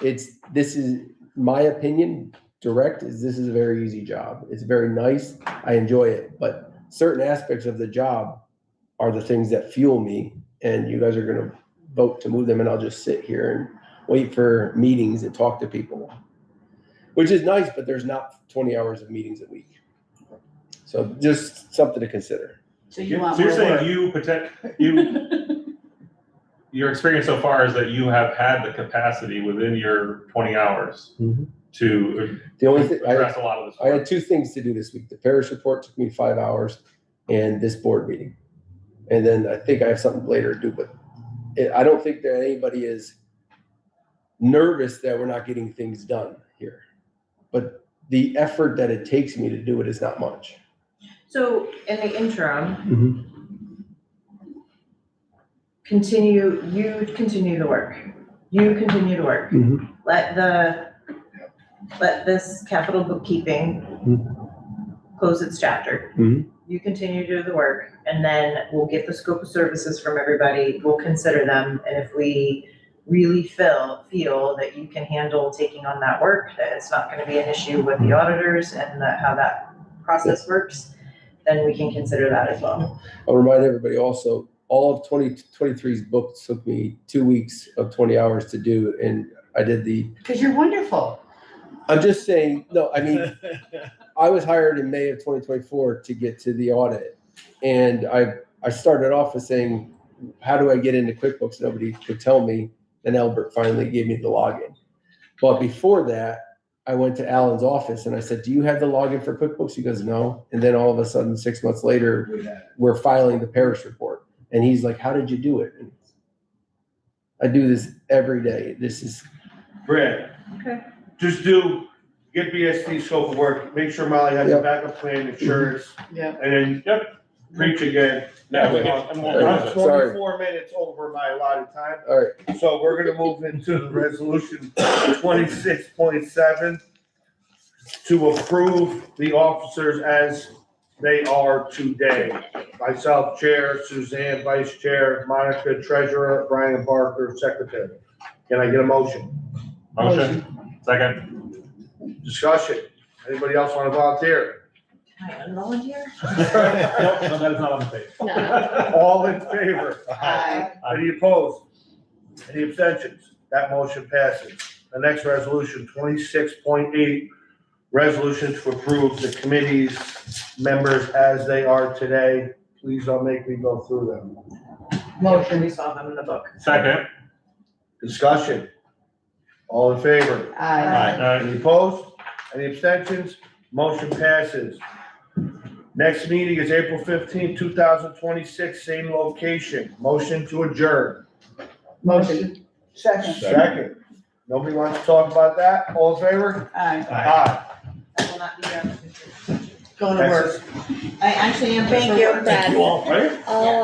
this is my opinion, direct, is this is a very easy job. It's very nice. I enjoy it, but certain aspects of the job are the things that fuel me, and you guys are going to vote to move them, and I'll just sit here and wait for meetings and talk to people, which is nice, but there's not 20 hours of meetings a week. So just something to consider. So you want So you're more saying work. your experience so far is that you have had the capacity within your 20 hours to The only thing, address a lot of this I work. had two things to do this week. The parish report took me 5 hours, and this board meeting. And then I think I have something later to do, but I don't think that anybody is nervous that we're not getting things done here. But the effort that it takes me to do it is not much. So in the interim, continue the work. You continue to work. Let this capital bookkeeping close its chapter. You continue to do the work, and then we'll get the scope of services from everybody. We'll consider them, and if we really feel that you can handle taking on that work, that it's not gonna be an issue with the auditors and how that process works, then we can consider that as well. I'll remind everybody also, all of 2023's books took me 2 weeks of 20 hours to do, and I did Because you're wonderful. I'm just saying, no, I mean, I was hired in May of 2024 to get to the audit. And I started off with saying, how do I get into QuickBooks? Nobody could tell me. And Albert finally gave me the login. But before that, I went to Alan's office and I said, do you have the login for QuickBooks? He goes, no. And then all of a sudden, 6 months later, we're filing the parish report. And he's like, how did you do it? And I do this every day. This is. Brad. Okay. Just get BST scope of work, make sure Molly has a backup plan, insurance. Yeah. And then, preach again. Yeah, we can- I'm Sorry. 24 minutes over my allotted time. All right. So we're gonna move into the resolution 26.7 to approve the officers as they are today. Myself, Chair, Suzanne, Vice Chair, Monica, Treasurer, Brian Barker, Secretary. Can I get a motion? Motion, second. Discussion. Anybody else want to volunteer? Can I unvolunteer? Nope, no, that is not on the page. No. All in favor? Aye. Any opposed? Any abstentions? That motion passes. The next resolution, 26.8, resolution to approve the committee's members as they are today. Please don't make me go through them. Motion, we saw them in the book. Second. Discussion. All in favor? Aye. Any opposed? Any abstentions? Motion passes. Next meeting is April 15, 2026, same location. Motion to adjourn. Motion. Second. Second. Nobody wants to talk about that? All in favor? Aye. Aye. I will not be there. Going to work. I actually am, thank you. Brad, Right? I'll